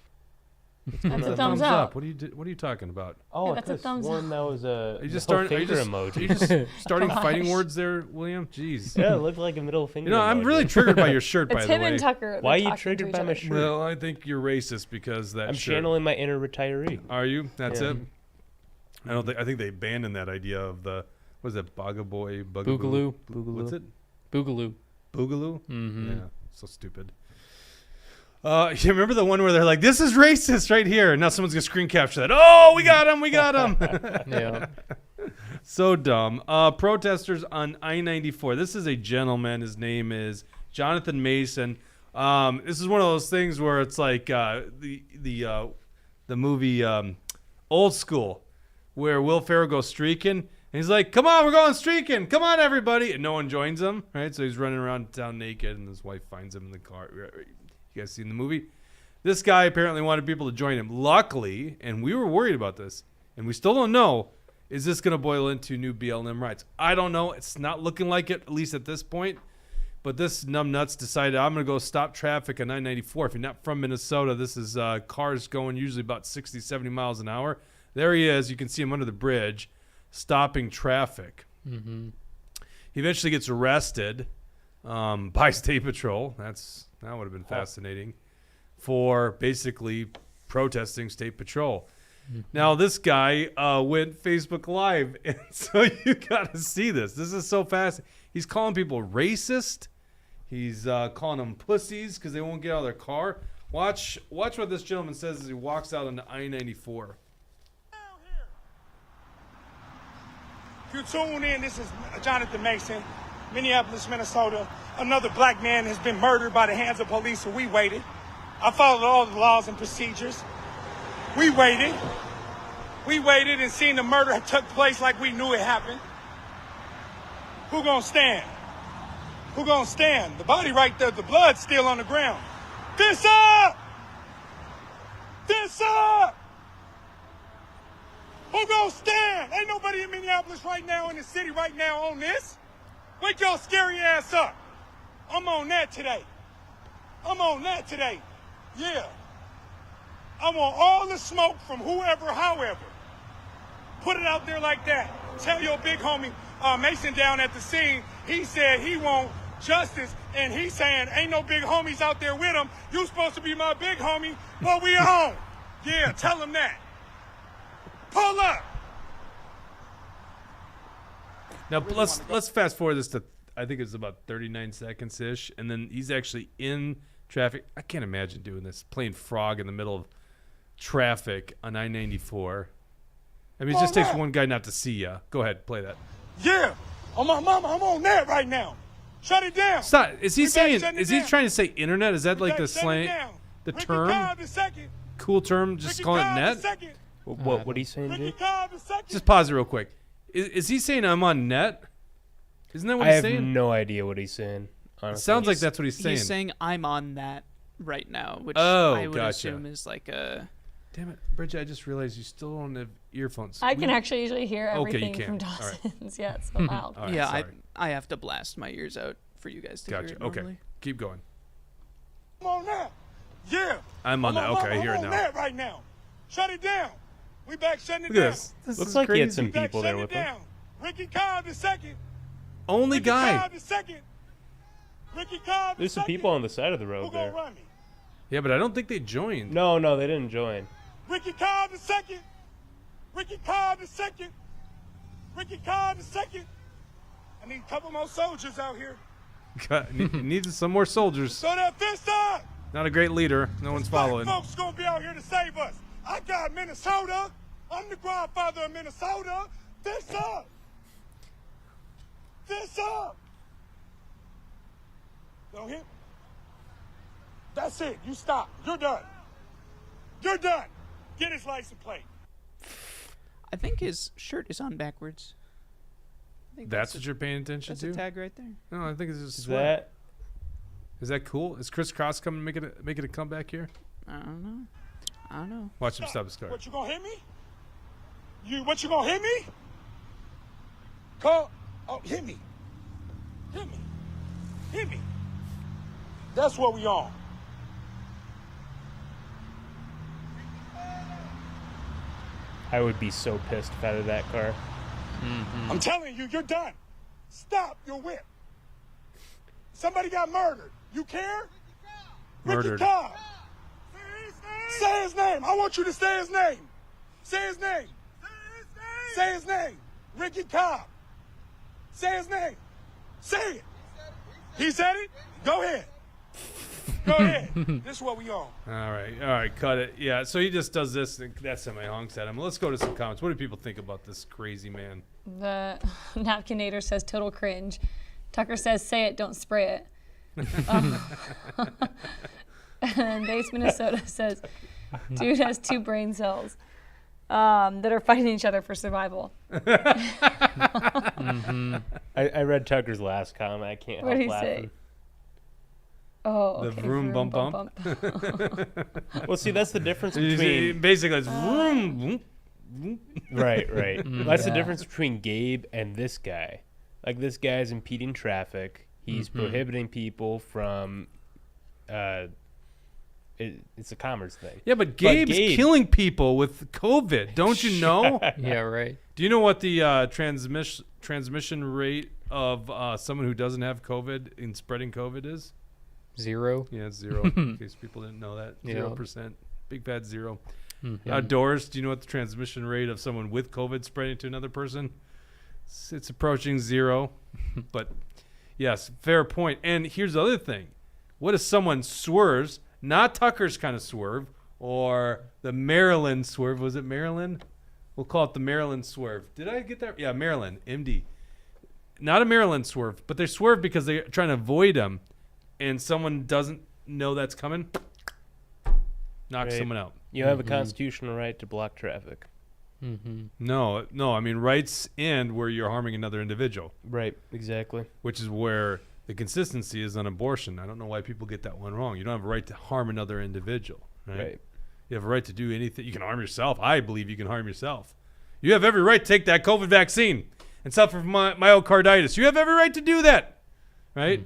That's a thumbs up. What are you talking about? Oh, Yeah, I that's a could've thumbs sworn that was a Are you just middle starting? Are you finger just, emoji. are you just starting Gosh. fighting words there, William? Jeez. Yeah, it looked like a middle finger. You know, I'm emoji. really triggered by your shirt, by It's the him way. and Tucker. Why are They're you talking to triggered each by my other. shirt? Well, I think you're racist because that I'm shirt. channeling my inner retiree. Are you? That's Yeah. it. I think they abandoned that idea of the what is it, Boogaloo? Boogaloo. What's it? Boogaloo. Boogaloo? Mm-hmm. Yeah, so stupid. You remember the one where they're like, "This is racist right here," and now someone's gonna screen capture that. Oh, we got him! Yeah. So dumb. Protesters on I-94. This is a gentleman. His name is Jonathan Mason. This is one of those things where it's like the movie Old School, where Will Ferrell goes streaking, and he's like, "Come on, we're going streaking! Come on, everybody!" And no one joins him, right? So he's running around town naked, and his wife finds him in the car. You guys seen the movie? This guy apparently wanted people to join him. Luckily, and we were worried about this, and we still don't know, is this going to boil into new BLM rights? I don't know. It's not looking like it, at least at this point. But this numbnuts decided, I'm going to go stop traffic on I-94. If you're not from Minnesota, this is cars going usually about 60, 70 miles an hour. There he is. You can see him under the bridge, stopping traffic. Mm-hmm. He eventually gets arrested by State Patrol. That would have been fascinating, for basically protesting State Patrol. Now, this guy went Facebook Live, and so you got to see this. This is so fast. He's calling people racist. He's calling them pussies because they won't get out of their car. Watch what this gentleman says as he walks out on the I-94. If you tune in, this is Jonathan Mason, Minneapolis, Minnesota. Another black man has been murdered by the hands of police, so we waited. I followed all the laws and procedures. We waited. We waited and seen the murder took place like we knew it happened. Who gonna stand? Who gonna stand? The body right there, the blood's still on the ground. Fist up! Fist up! Who gonna stand? Ain't nobody in Minneapolis right now, in the city right now on this. Wake your scary ass up. I'm on that today. I'm on that today. Yeah. I want all the smoke from whoever, however. Put it out there like that. Tell your big homie Mason down at the scene, he said he want justice, and he's saying ain't no big homies out there with him. You supposed to be my big homie, but we at home. Yeah, tell him that. Pull up. Now let's fast forward this to, I think it's about 39 seconds ish, and then he's actually in traffic. I can't imagine doing this, playing frog in the middle of traffic on I-94. I mean, it just takes one guy not to see you. Go ahead, play that. Yeah, on my mama, I'm on that right now. Shut it down. Stop. Is he We saying? better shut it Is he down. trying to say internet? Is that We like the better shut it slang, down. the Ricky term, Cobb the second. cool term? Just Ricky calling it Cobb the net. second. What are you saying, Ricky Jake? Cobb the second. Just pause it real quick. Is he saying I'm on net? Isn't that what I he's have saying? no idea what he's saying. Honestly. It sounds like that's what he's saying. He's saying I'm on that right now, which Oh, I would gotcha. assume is like a. Damn it, Bridget! I just realized you still don't have earphones. I can actually usually hear Okay, you everything from can. All right. Dawson's. Yeah, it's so loud. All right, yeah, sorry. I have to blast my ears out for you guys to hear Gotcha. it Okay, normally. keep going. I'm on that. Yeah. I'm on that. Okay, I hear it I'm on now. that right now. Shut it down. We back shutting it Look at down. this. This Looks is like crazy. he had some We back people there shutting with it him. down. Ricky Cobb the second. Only Ricky guy. Cobb the second. Ricky Cobb the There's some second. people on the side of the Who road gonna there. run me? Yeah, but I don't think they joined. No, they didn't join. Ricky Cobb the second. Ricky Cobb the second. Ricky Cobb the second. I need a couple more soldiers out here. Needs some more soldiers. So that fist up. Not a great leader. No one's Black following. folks gonna be out here to save us. I got Minnesota. I'm the grandfather of Minnesota. Fist up. Fist up. Don't hit me. That's it. You stop. You're done. You're done. Get his license plate. I think his shirt is on backwards. I think That's what you're paying attention that's to? a tag right there. No, I think it's just Is sweat. that Is that cool? Is Chris Cross coming to make it a comeback here? I don't know. Watch him stop his car. What, you gonna hit me? What, you gonna hit me? Call. Oh, hit me. Hit me. Hit me. That's what we on. I would be so pissed if I had that car. I'm telling you, you're done. Stop your whip. Somebody got murdered. You care? Murdered. Ricky Cobb. Say his name. I want you to say his name. Say his name. Say his name. Ricky Cobb. Say his name. Say it. He said it? Go ahead. Go ahead. This is what we on. All right, cut it. Yeah, so he just does this, and that semi-honks at him. Let's go to some comments. What do people think about this crazy man? The Napkinator says total cringe. Tucker says say it, don't spray it. And Base Minnesota says dude has 2 brain cells that are fighting each other for survival. I read Tucker's last comment. I can't What did help he say? laughing. Oh, The okay. vroom bump bump. Well, see, that's the difference between Basically, it's vroom, vroom, vroom. right. That's the difference between Gabe and this guy. Like, this guy's impeding traffic. He's prohibiting people from. It's a commerce thing. Yeah, but Gabe's killing people with COVID. Don't you know? Yeah, right. Do you know what the transmission rate of someone who doesn't have COVID in spreading COVID is? 0. Yeah, it's 0. In case people didn't know that, 0%. Big fat 0. Outdoors, do you know what the transmission rate of someone with COVID spreading to another person? It's approaching 0. But yes, fair point. And here's the other thing: what if someone swerves? Not Tucker's kind of swerve, or the Maryland swerve. Was it Maryland? We'll call it the Maryland swerve. Did I get that? Yeah, Maryland, MD. Not a Maryland swerve, but they swerve because they're trying to avoid them, and someone doesn't know that's coming. Knock someone out. You have a constitutional right to block traffic. No. I mean, rights end where you're harming another individual. Right, exactly. Which is where the consistency is on abortion. I don't know why people get that one wrong. You don't have a right to harm another individual, right? You have a right to do anything. You can harm yourself. I believe you can harm yourself. You have every right to take that COVID vaccine and suffer from myocarditis. You have every right to do that, right?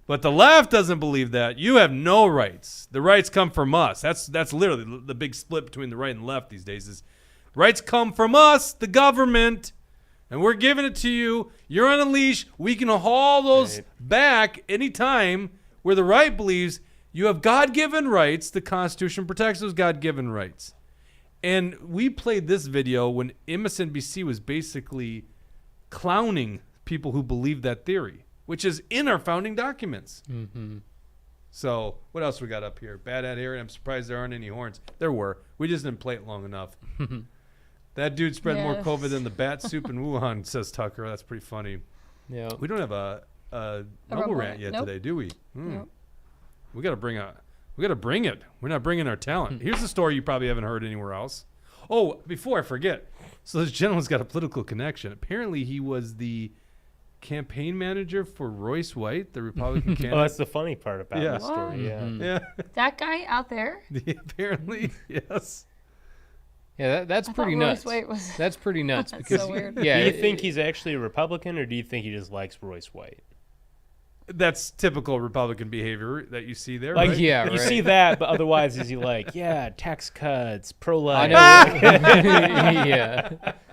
But the left doesn't believe that. You have no rights. The rights come from us. That's literally the big split between the right and left these days is rights come from us, the government, and we're giving it to you. You're on a leash. We can haul those back anytime, where the right believes you have God-given rights. The Constitution protects those God-given rights. And we played this video when MSNBC was basically clowning people who believe that theory, which is in our founding documents. So what else we got up here? Bad at hearing. I'm surprised there aren't any horns. There were. We just didn't play it long enough. That dude spread more COVID than the bat soup in Wuhan, says Tucker. That's pretty funny. Yeah. We don't have a Noble rant yet today, do we? Nope. We got to bring it. We're not bringing our talent. Here's a story you probably haven't heard anywhere else. Oh, before I forget. So this gentleman's got a political connection. Apparently he was the campaign manager for Royce White, the Republican candidate. Oh, that's the funny part about this story. Yeah. That guy out there? Apparently, yes. Yeah, that's pretty nuts. That's pretty nuts. That's Because so weird. Do you think he's actually a Republican, or do you think he just likes Royce White? That's typical Republican behavior that you see there, Like, right? Yeah, you right. see that, but otherwise, is he like, yeah, tax cuts, pro-life? Yeah,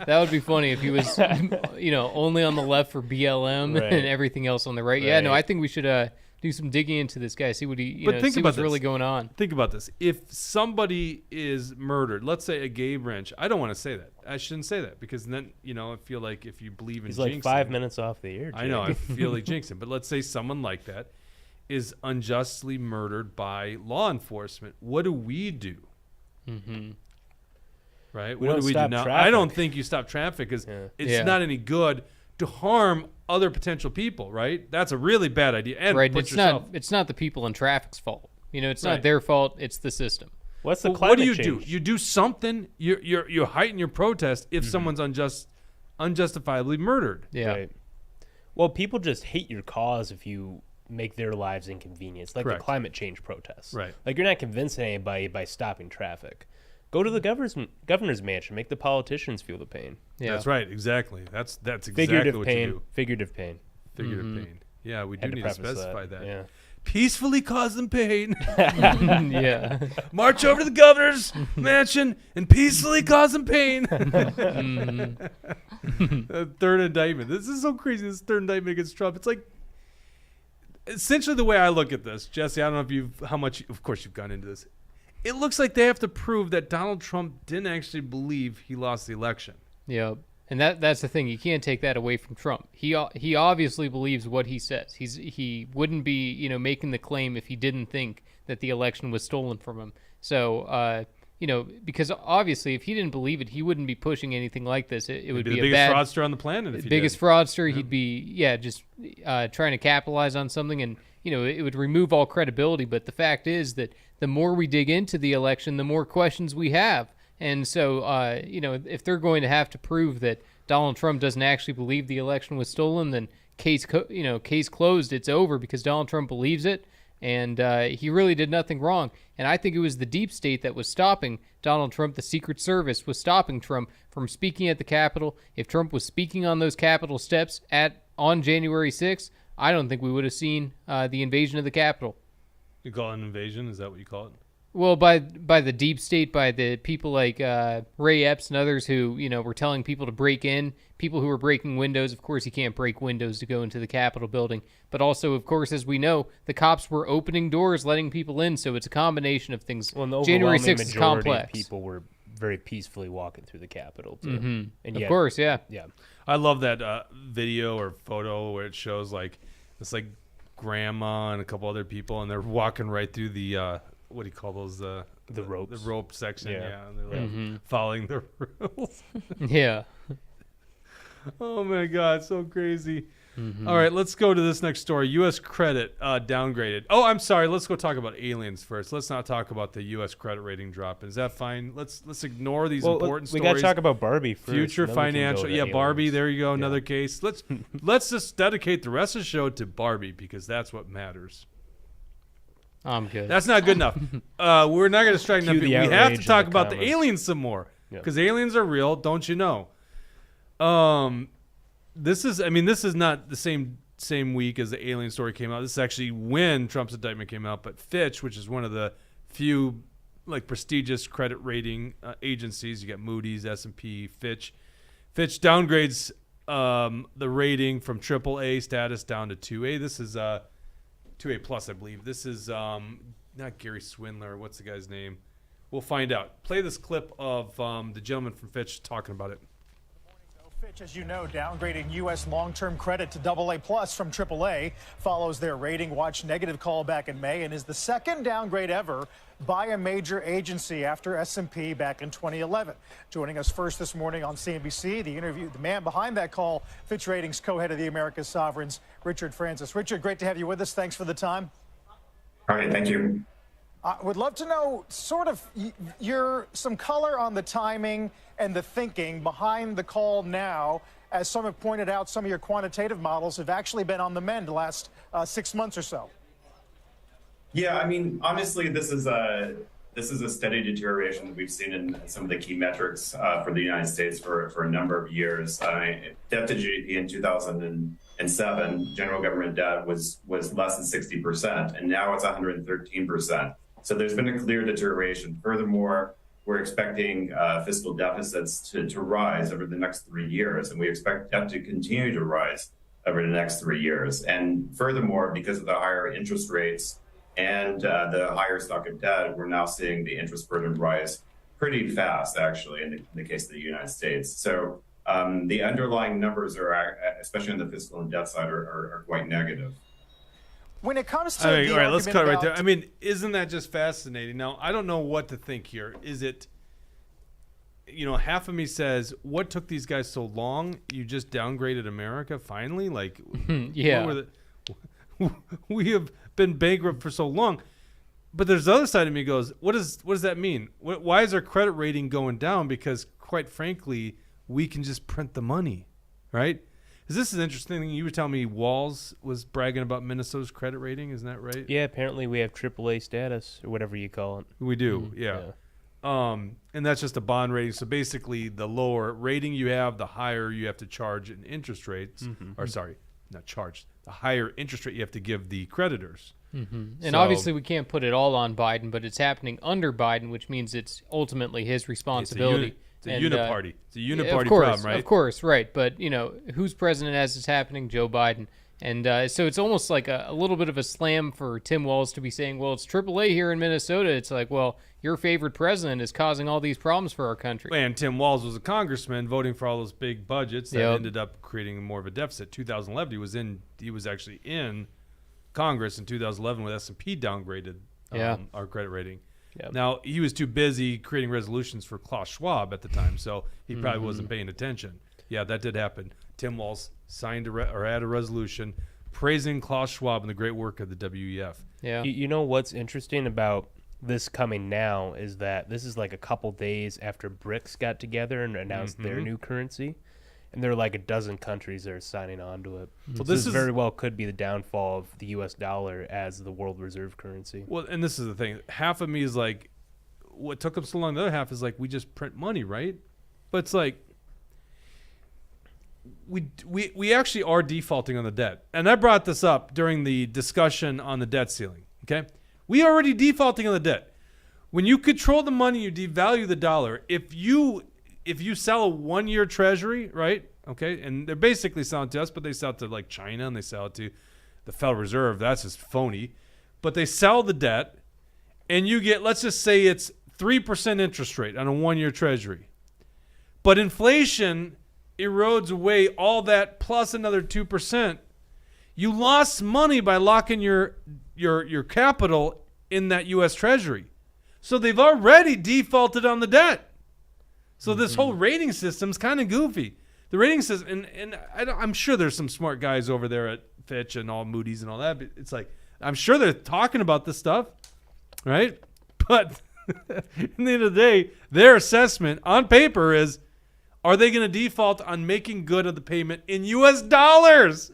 that would be funny if he was, only on the left for BLM Right. and everything else on the right. Yeah, no, Right. I think we should do some digging into this guy, see what he, But think see about what's this. really going on. Think about this. If somebody is murdered, let's say a Gabe Rench, I don't want to say that. I shouldn't say that because then, I feel like if you believe in He's like jinxing, 5 minutes off the air. I know, I feel like jinxing. But let's say someone like that is unjustly murdered by law enforcement. What do we do? Mm-hmm. Right? We What don't do we do stop now? traffic. I don't think you stop traffic because it's Yeah. not any good to harm other potential people, right? That's a really bad idea. And Right, put it's yourself. not the people in traffic's fault. It's Right. not their fault. It's the system. What's the Well, climate what do you change? do? You do something. You heighten your protest if someone's unjustifiably murdered. Yeah. Right. Well, people just hate your cause if you make their lives inconvenienced, like Correct. the climate change protests. Right. Like you're not convincing anybody by stopping traffic. Go to the governor's mansion. Make the politicians feel the pain. Yeah. That's right. Exactly. That's exactly Figurative what pain. you do. Figurative pain. Figurative pain. Yeah, we do Had to need to preface specify that. Yeah. Peacefully cause them pain. Yeah. March over to the governor's mansion and peacefully cause them pain. Third indictment. This is so crazy. This third indictment against Trump. It's like essentially the way I look at this, Jesse. I don't know if how much. Of course, you've gone into this. It looks like they have to prove that Donald Trump didn't actually believe he lost the election. Yeah. And that's the thing. You can't take that away from Trump. He obviously believes what he says. He wouldn't be making the claim if he didn't think that the election was stolen from him. So because obviously if he didn't believe it, he wouldn't be pushing anything like this. It would be the a biggest bad fraudster on the planet. If he biggest did. fraudster. Yeah. He'd be just trying to capitalize on something, and it would remove all credibility. But the fact is that the more we dig into the election, the more questions we have. And so, if they're going to have to prove that Donald Trump doesn't actually believe the election was stolen, then case closed. It's over because Donald Trump believes it, and he really did nothing wrong. And I think it was the deep state that was stopping Donald Trump. The Secret Service was stopping Trump from speaking at the Capitol. If Trump was speaking on those Capitol steps on January 6th, I don't think we would have seen the invasion of the Capitol. You call it an invasion? Is that what you call it? Well, by the deep state, by the people like Ray Epps and others who were telling people to break in, people who were breaking windows. Of course, you can't break windows to go into the Capitol building, but also, of course, as we know, the cops were opening doors, letting people in. So it's a combination of things. Well, the January overwhelming 6th is majority complex. of people were very peacefully walking through the Capitol too. Mm-hmm. And Of yet- course, yeah. Yeah. I love that video or photo where it shows like this grandma and a couple other people, and they're walking right through the what do you call those The ropes. the rope section, Yeah. and they're following the rules. Yeah. Oh my God, so crazy. All right, let's go to this next story. U.S. credit downgraded. Oh, I'm sorry. Let's go talk about aliens first. Let's not talk about the U.S. credit rating drop. Is that fine? Let's ignore these important we stories. got to talk about Barbie first. Future and then we can financial. go to Yeah, Barbie. aliens. There you go. Another case. Let's just dedicate the rest of the show to Barbie because that's what matters. I'm good. That's not good enough. We're not going to strike enough. Cue the We have outrage to in talk the about the comments. aliens some more Yeah. because aliens are real. Don't you know? This is not the same week as the alien story came out. This is actually when Trump's indictment came out. But Fitch, which is one of the few prestigious credit rating agencies, you got Moody's, S&P, Fitch. Fitch downgrades the rating from AAA status down to 2A. This is 2A plus, I believe. This is not Gary Swindler. What's the guy's name? We'll find out. Play this clip of the gentleman from Fitch talking about it. Fitch, as you know, downgrading U.S. long-term credit to AA plus from AAA follows their rating watch negative call back in May and is the second downgrade ever by a major agency after S&P back in 2011. Joining us first this morning on CNBC, the man behind that call, Fitch Ratings co-head of the America's Sovereigns, Richard Francis. Richard, great to have you with us. Thanks for the time. All right, thank you. Would love to know sort of some color on the timing and the thinking behind the call now. As some have pointed out, some of your quantitative models have actually been on the mend the last 6 months or so. Yeah, I mean, honestly, this is this is a steady deterioration that we've seen in some of the key metrics for the United States for a number of years. Debt to GDP in 2007, general government debt was less than 60%, and now it's 113%. So there's been a clear deterioration. Furthermore, we're expecting fiscal deficits to rise over the next 3 years, and we expect debt to continue to rise over the next 3 years. And furthermore, because of the higher interest rates and the higher stock of debt, we're now seeing the interest burden rise pretty fast, actually, in the case of the United States. So the underlying numbers are, especially on the fiscal and debt side, are quite negative. When it comes to all right, the all right, let's cut argument right there. about- I mean, isn't that just fascinating? Now, I don't know what to think here. Is it, half of me says, what took these guys so long? You just downgraded America finally? Like, Yeah. we have been bankrupt for so long. But there's the other side of me goes, what does that mean? Why is our credit rating going down? Because, quite frankly, we can just print the money, right? This is interesting. You were telling me Walls was bragging about Minnesota's credit rating. Isn't that right? Yeah, apparently we have AAA status or whatever you call it. We do, yeah. And that's just a bond rating. So basically, the lower rating you have, the higher you have to charge in interest rates. Or sorry, not charge. The higher interest rate you have to give the creditors. And obviously, we can't put it all on Biden, but it's happening under Biden, which means it's ultimately his responsibility. It's a uniparty. It's a uniparty course, problem, right? Of course, right. But, who's president as it's happening? Joe Biden. And so it's almost like a little bit of a slam for Tim Walz to be saying, well, it's AAA here in Minnesota. It's like, well, your favorite president is causing all these problems for our country. And Tim Walz was a congressman voting for all those big budgets that ended up creating more of a deficit. 2011, he was actually in Congress in 2011 when S&P downgraded our credit rating. Yep. Now, he was too busy creating resolutions for Klaus Schwab at the time, so he probably wasn't paying attention. Yeah, that did happen. Tim Walz signed or had a resolution praising Klaus Schwab and the great work of the WEF. Yeah. You know what's interesting about this coming now is that this is like a couple days after BRICS got together and announced their new currency. And there are like a dozen countries that are signing on to it. So this very well could be the downfall of the U.S. dollar as the world reserve currency. Well, and this is the thing. Half of me is like, what took them so long? The other half is like, we just print money, right? But it's like, we actually are defaulting on the debt. And I brought this up during the discussion on the debt ceiling, okay? We are already defaulting on the debt. When you control the money, you devalue the dollar. If you sell a 1-year treasury, right? Okay, and they're basically selling to us, but they sell it to like China and they sell it to the Federal Reserve. That's just phony. But they sell the debt, and you get, let's just say it's 3% interest rate on a 1-year treasury. But inflation erodes away all that plus another 2%. You lost money by locking your capital in that U.S. Treasury. So they've already defaulted on the debt. So this whole rating system's kind of goofy. The rating system, and I'm sure there's some smart guys over there at Fitch and all Moody's and all that. But it's like, I'm sure they're talking about this stuff, right? But in the end of the day, their assessment on paper is, are they going to default on making good of the payment in U.S. dollars?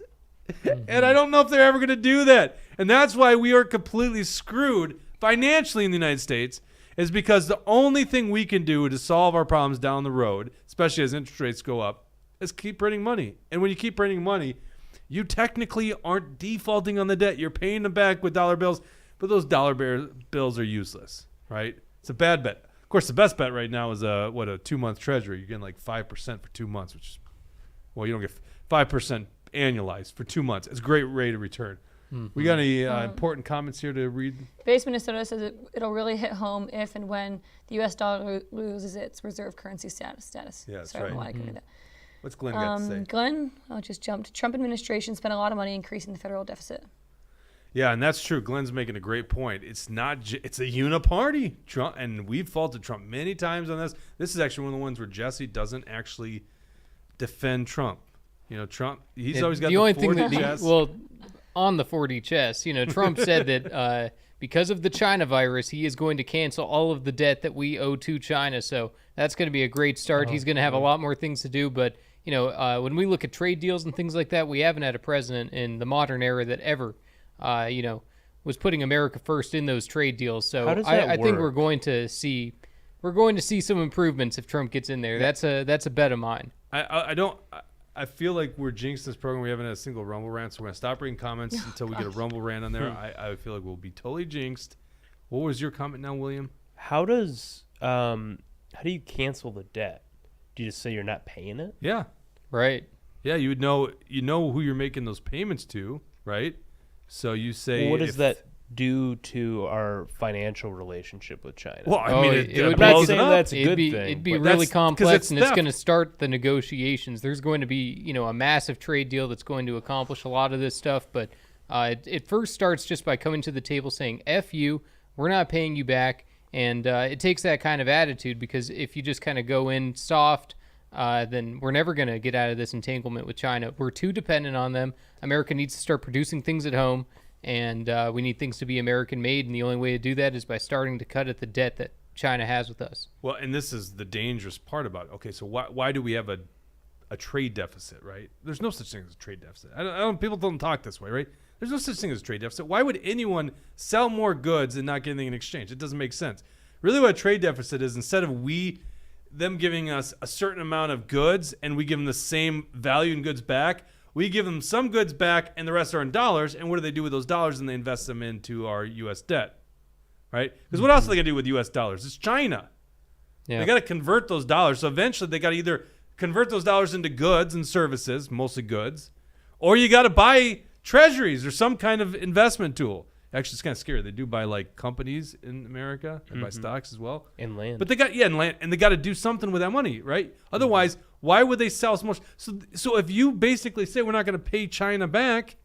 And I don't know if they're ever going to do that. And that's why we are completely screwed financially in the United States, is because the only thing we can do to solve our problems down the road, especially as interest rates go up, is keep printing money. And when you keep printing money, you technically aren't defaulting on the debt. You're paying them back with dollar bills, but those dollar bills are useless, right? It's a bad bet. Of course, the best bet right now is a 2-month treasury. You're getting like 5% for 2 months, which is, well, you don't get 5% annualized for 2 months. It's a great rate of return. We got any important comments here to read? Base Minnesota says it'll really hit home if and when the U.S. dollar loses its reserve currency status. Yeah, that's Sorry, I don't know why I couldn't do that. What's Glenn got to say? Glenn, I'll just jump. Trump administration spent a lot of money increasing the federal deficit. Yeah, and that's true. Glenn's making a great point. It's not. It's a uniparty. Trump, and we've faulted Trump many times on this. This is actually one of the ones where Jesse doesn't actually defend Trump. Trump. He's always got the only 4D thing that chess. on the 4D chess, Trump said that because of the China virus, he is going to cancel all of the debt that we owe to China. So that's going to be a great start. He's going to have a lot more things to do, but. When we look at trade deals and things like that, we haven't had a president in the modern era that ever, was putting America first in those trade deals. So How does that I think work? we're going to see some improvements if Trump gets in there. That's a bet of mine. I feel like we're jinxed this program. We haven't had a single Rumble rant, so we're gonna stop reading comments until we get a Rumble rant on there. I feel like we'll be totally jinxed. What was your comment now, William? How do you cancel the debt? Do you just say you're not paying it? Yeah. Right. Yeah, you would know. You know who you're making those payments to, right? So you say. Well, what does that do to our financial relationship with China? Well, I mean, it would blows be, it up. That's a it'd good be, thing. It'd be But really that's- 'cause complex, it's and it's theft. going to start the negotiations. There's going to be, a massive trade deal that's going to accomplish a lot of this stuff. But it first starts just by coming to the table saying, F you, we're not paying you back. And it takes that kind of attitude, because if you just kind of go in soft, then we're never going to get out of this entanglement with China. We're too dependent on them. America needs to start producing things at home, and we need things to be American-made, and the only way to do that is by starting to cut at the debt that China has with us. Well, and this is the dangerous part about it. Okay, so why do we have a trade deficit, right? There's no such thing as a trade deficit. I don't people don't talk this way, right? There's no such thing as a trade deficit. Why would anyone sell more goods and not get anything in exchange? It doesn't make sense. Really what a trade deficit is, instead of them giving us a certain amount of goods and we give them the same value in goods back, we give them some goods back and the rest are in dollars. And what do they do with those dollars? And they invest them into our U.S. debt, right? Because what else are they going to do with U.S. dollars? It's China. Yeah. They got to convert those dollars. So eventually they got to either convert those dollars into goods and services, mostly goods, or you got to buy treasuries or some kind of investment tool. Actually, it's kind of scary. They do buy like companies in America and buy stocks as well. And land. But they got and land, and they got to do something with that money, right? Otherwise, why would they sell so much? So if you basically say we're not going to pay China back,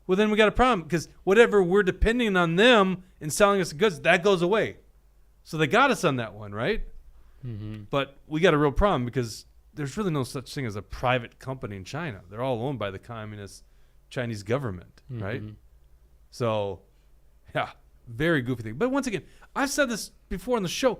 well then we got a problem, because whatever we're depending on them in selling us goods, that goes away. So they got us on that one, right? But we got a real problem, because there's really no such thing as a private company in China. They're all owned by the communist Chinese government, right? So, yeah, very goofy thing. But once again, I've said this before on the show.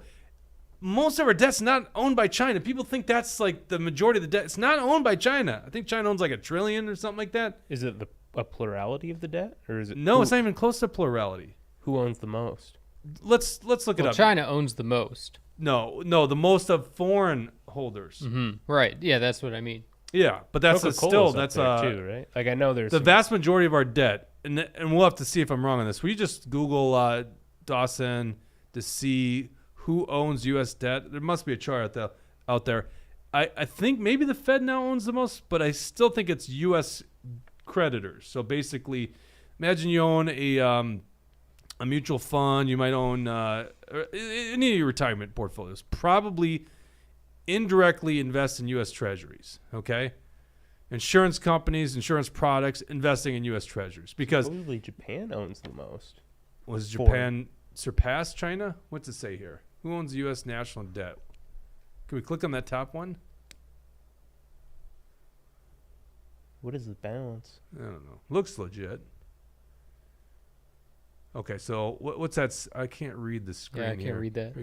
Most of our debt's not owned by China. People think that's like the majority of the debt. It's not owned by China. I think China owns like $1 trillion or something like that. Is it a plurality of the debt, or is it? No, it's not even close to plurality. Who owns the most? Let's look it up. China owns the most. No, the most of foreign holders. Right. Yeah, that's what I mean. Yeah, but that's Coca-Cola's up there too, right? Like I know there's the vast majority of our debt, and we'll have to see if I'm wrong on this. Will you just Google Dawson to see who owns U.S. debt? There must be a chart out there. I think maybe the Fed now owns the most, but I still think it's U.S. creditors. So basically, imagine you own a mutual fund. You might own any of your retirement portfolios. Probably indirectly invest in U.S. treasuries, okay? Insurance companies, insurance products, investing in U.S. treasuries. Because supposedly Japan owns the most. Was Japan surpass China? What's it say here? Who owns U.S. national debt? Can we click on that top one? What is the balance? I don't know. Looks legit. Okay, so what's that? I can't read the screen Yeah, I can't read that.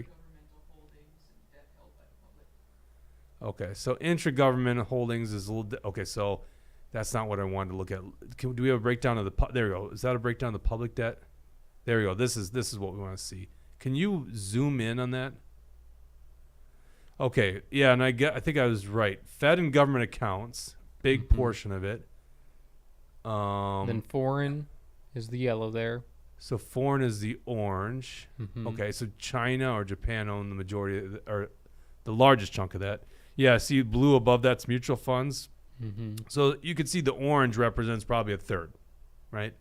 Okay, so intragovernmental holdings is a little. Okay, so that's not what I wanted to look at. Do we have a breakdown of the? There we go. Is that a breakdown of the public debt? There we go. This is what we want to see. Can you zoom in on that? Okay, yeah, and I think I was right. Fed and government accounts, big portion of it. Then foreign is the yellow there. So foreign is the orange. Okay, so China or Japan own the majority or the largest chunk of that. Yeah, see blue above that's mutual funds. So you can see the orange represents probably a third, right?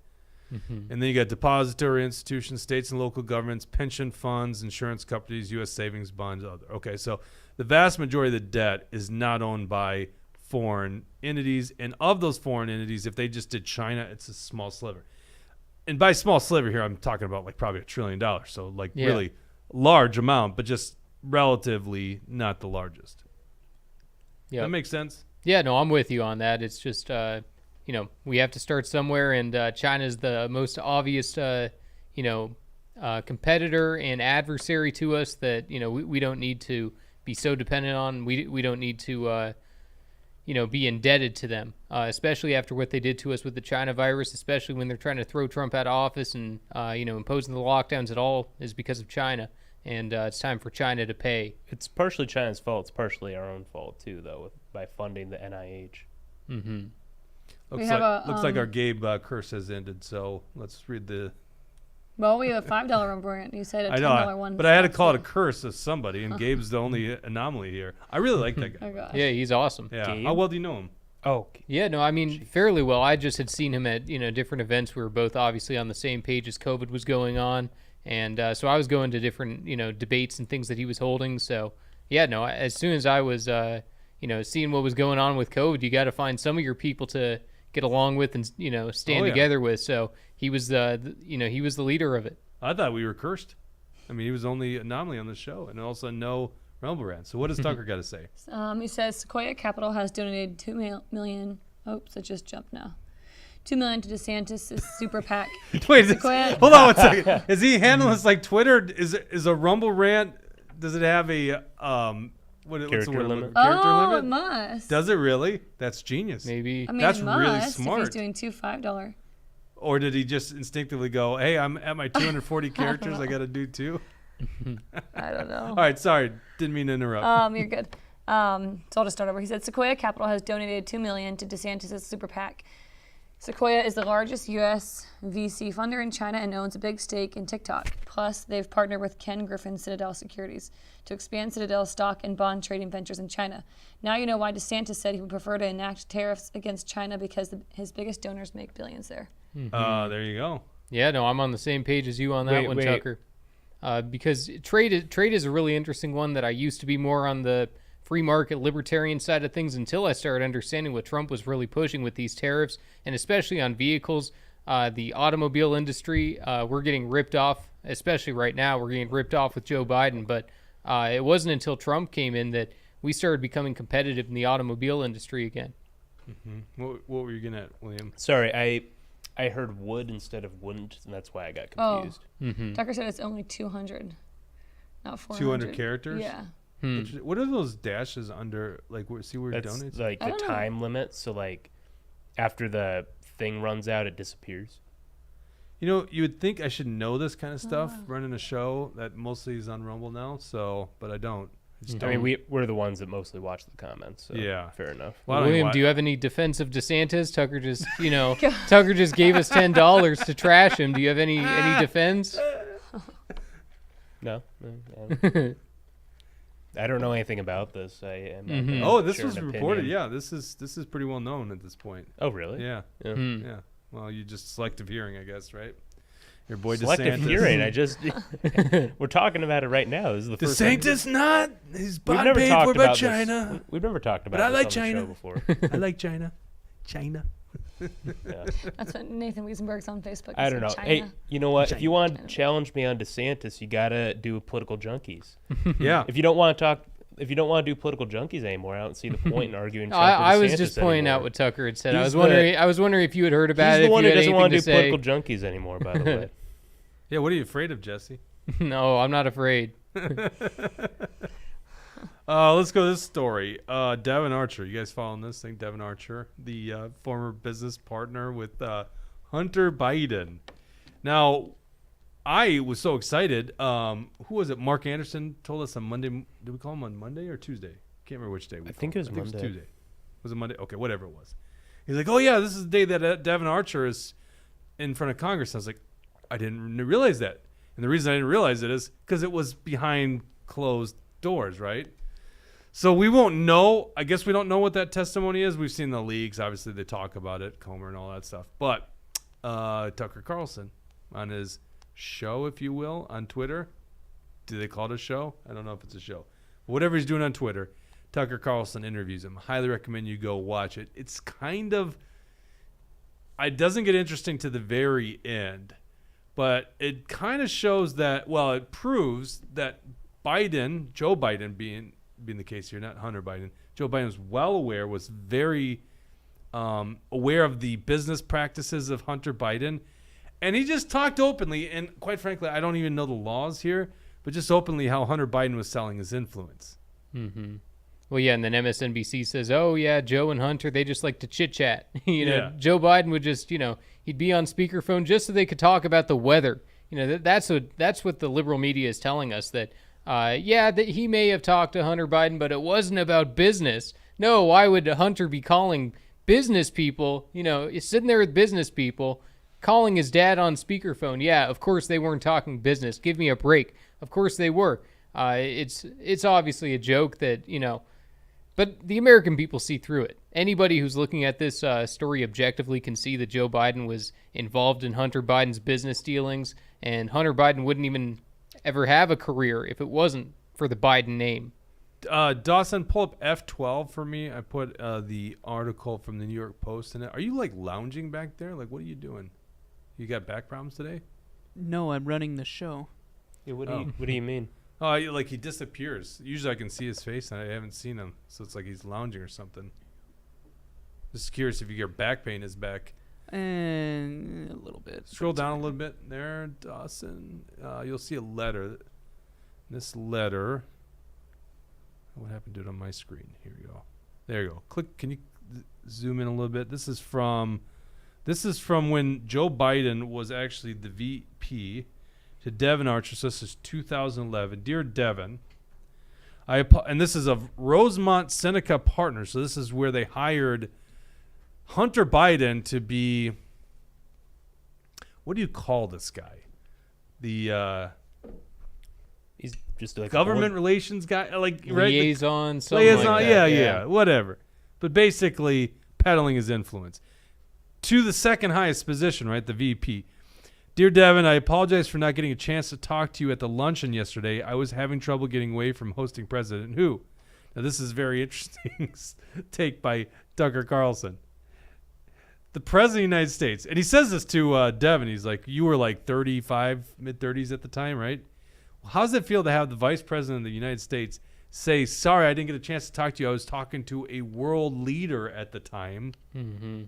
And then you got depository institutions, states and local governments, pension funds, insurance companies, U.S. savings bonds, other. Okay, so the vast majority of the debt is not owned by foreign entities. And of those foreign entities, if they just did China, it's a small sliver. And by small sliver here, I'm talking about like probably $1 trillion. So like really large amount, but just relatively not the largest. Yeah, that makes sense. Yeah, no, I'm with you on that. It's just, we have to start somewhere, and China's the most obvious, competitor and adversary to us that, we don't need to be so dependent on. We don't need to, be indebted to them, especially after what they did to us with the China virus, especially when they're trying to throw Trump out of office and, imposing the lockdowns at all is because of China. And it's time for China to pay. It's partially China's fault. It's partially our own fault, too, though, by funding the NIH. Mm-hmm. Looks like our Gabe curse has ended, so let's read the... Well, we have a $5 rumble rant. You said a $10 one. But I had to call it a curse of somebody, and Gabe's the only anomaly here. I really like that guy. Oh, gosh. Yeah, he's awesome. Yeah. Gabe? How well do you know him? Oh, yeah, no, I mean, fairly well. I just had seen him at, different events. We were both obviously on the same page as COVID was going on. And so I was going to different, debates and things that he was holding. So, yeah, no, as soon as I was, seeing what was going on with COVID, you got to find some of your people to get along with and, stand together with. So he was he was the leader of it. I thought we were cursed. I mean, he was the only anomaly on the show, and also no rumble rant. So what does Tucker got to say? He says Sequoia Capital has donated $2 million. Oops, it just jumped now. $2 million to DeSantis' super PAC. Wait, hold on one second. Is he handling this like Twitter? Is a rumble rant? Does it have a what's the word? Limit? Character Oh, limit? it must. Does it really? That's genius. Maybe. I mean, that's it must really if smart. he's doing two $5. Or did he just instinctively go, "Hey, I'm at my 240 characters. I got to do 2"? I don't know. All right, sorry, didn't mean to interrupt. You're good. So I'll just start over. He said Sequoia Capital has donated $2 million to DeSantis' super PAC. Sequoia is the largest U.S. VC funder in China and owns a big stake in TikTok. Plus, they've partnered with Ken Griffin Citadel Securities to expand Citadel's stock and bond trading ventures in China. Now you know why DeSantis said he would prefer to enact tariffs against China because his biggest donors make billions there. There you go. Yeah, no, I'm on the same page as you on that one, Tucker. Because trade is a really interesting one that I used to be more on the free market libertarian side of things until I started understanding what Trump was really pushing with these tariffs, and especially on vehicles. The automobile industry, we're getting ripped off, especially right now. We're getting ripped off with Joe Biden, but it wasn't until Trump came in that we started becoming competitive in the automobile industry again. Mm-hmm. What were you getting at, William? Sorry, I heard would instead of wouldn't, and that's why I got confused. Tucker said it's only 200, not 400. 200 characters? Yeah. What are those dashes under? Like, see where it That's donates? like the time limit. So, like, after the thing runs out, it disappears. You would think I should know this kind of stuff running a show that mostly is on Rumble now. So, but I don't. I mean, we're the ones that mostly watch the comments. So yeah, fair enough. Well, William, do you have any defense of DeSantis? Tucker just, Tucker just gave us $10 to trash him. Do you have any defense? No. I don't know anything about this. This was reported. Yeah, this is pretty well known at this point. Oh, really? Yeah. Yeah. Well, you just selective hearing, I guess, right? Your boy selective DeSantis. hearing. We're talking about it right now. This is the first DeSantis not. He's bought never paid talked for by about China. This. We've never talked about but this I like on China. the show before. I like China. China. Yeah. That's what Nathan Wiesenberg's on Facebook. I don't know. China. Hey, you know what? China. If you want to challenge me on DeSantis, you gotta do political junkies. Yeah. If you don't want to do political junkies anymore, I don't see the point in arguing. Trump I or was DeSantis just pointing anymore. out what Tucker had said. He's I was wondering if you had heard about He's it. the one if who you had doesn't want to do anything political junkies anymore. By the way. Yeah. What are you afraid of, Jesse? No, I'm not afraid. Let's go to this story. Devon Archer. You guys following this thing? Devon Archer, the former business partner with Hunter Biden. Now, I was so excited. Who was it? Mark Anderson told us on Monday. Did we call him on Monday or Tuesday? Can't remember which day. I think it was Monday. Tuesday. Was it Monday? Okay, whatever it was. He's like, oh, yeah, this is the day that Devon Archer is in front of Congress. I was like, I didn't realize that. And the reason I didn't realize it is because it was behind closed doors, right? So we won't know. I guess we don't know what that testimony is. We've seen the leaks. Obviously, they talk about it, Comer and all that stuff. But Tucker Carlson on his show, if you will, on Twitter. Do they call it a show? I don't know if it's a show. But whatever he's doing on Twitter, Tucker Carlson interviews him. Highly recommend you go watch it. It's kind of... It doesn't get interesting to the very end. But it kind of shows that, well, it proves that Biden, Joe Biden being the case here, not Hunter Biden, Joe Biden was very aware of the business practices of Hunter Biden. And he just talked openly, and quite frankly, I don't even know the laws here, but just openly how Hunter Biden was selling his influence. Mm-hmm. Well, yeah, and then MSNBC says, "Oh yeah, Joe and Hunter, they just like to chit chat." Yeah. Joe Biden would just, he'd be on speakerphone just so they could talk about the weather. That's what the liberal media is telling us, that that he may have talked to Hunter Biden, but it wasn't about business. No, why would Hunter be calling business people? He's sitting there with business people, calling his dad on speakerphone. Yeah, of course they weren't talking business. Give me a break. Of course they were. It's obviously a joke that, but the American people see through it. Anybody who's looking at this story objectively can see that Joe Biden was involved in Hunter Biden's business dealings, and Hunter Biden wouldn't even ever have a career if it wasn't for the Biden name. Dawson, pull up F12 for me. I put the article from the New York Post in it. Are you like lounging back there? Like, what are you doing? You got back problems today? No, I'm running the show. Yeah, what do you mean? Oh, like he disappears. Usually I can see his face, and I haven't seen him. So it's like he's lounging or something. Just curious if your back pain is back. And a little bit. Scroll down a little bit there, Dawson. You'll see a letter. This letter. What happened to it on my screen? Here we go. There you go. Click. Can you zoom in a little bit? This is from when Joe Biden was actually the VP to Devon Archer. So this is 2011. Dear Devon, and this is of Rosemont Seneca Partners. So this is where they hired Hunter Biden to be, what do you call this guy? He's just like government relations guy, like liaison, right? something Liaison, like that. yeah, whatever. But basically peddling his influence to the second highest position, right? The VP. Dear Devon, I apologize for not getting a chance to talk to you at the luncheon yesterday. I was having trouble getting away from hosting President Who. Now, this is very interesting take by Tucker Carlson. The President of the United States, and he says this to Devon. He's like, you were like 35, mid-30s at the time, right? Well, how does it feel to have the Vice President of the United States say, sorry, I didn't get a chance to talk to you. I was talking to a world leader at the time. Mm-hmm.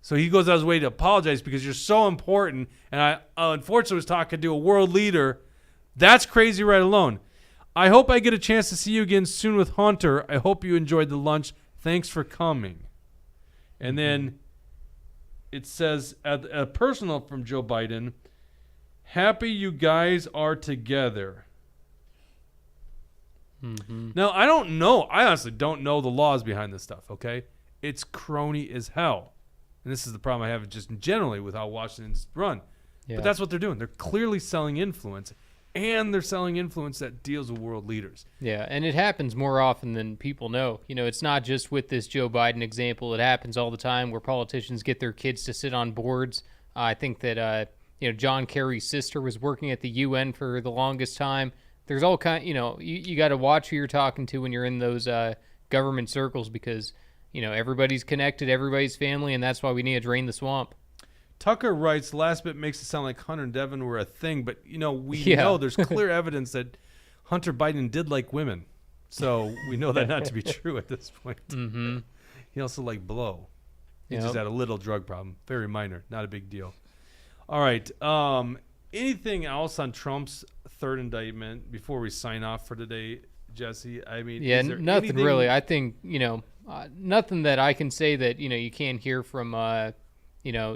So he goes out of his way to apologize because you're so important, and I unfortunately was talking to a world leader. That's crazy right alone. I hope I get a chance to see you again soon with Hunter. I hope you enjoyed the lunch. Thanks for coming. And then it says, a personal from Joe Biden, happy you guys are together. Mm-hmm. Now, I don't know. I honestly don't know the laws behind this stuff, okay? It's crony as hell. And this is the problem I have just generally with how Washington's run. Yeah. But that's what they're doing. They're clearly selling influence, and they're selling influence that deals with world leaders. Yeah, and it happens more often than people know. It's not just with this Joe Biden example. It happens all the time where politicians get their kids to sit on boards. I think that, John Kerry's sister was working at the UN for the longest time. There's all kind, you got to watch who you're talking to when you're in those government circles because everybody's connected, everybody's family, and that's why we need to drain the swamp. Tucker writes, the last bit makes it sound like Hunter and Devon were a thing, but, we know there's clear evidence that Hunter Biden did like women. So we know that not to be true at this point. Mm-hmm. He also liked blow. He Yep. just had a little drug problem. Very minor. Not a big deal. All right. Anything else on Trump's third indictment before we sign off for today, Jesse? I mean, yeah, is there nothing anything... really. I think, nothing that I can say that, you can't hear from,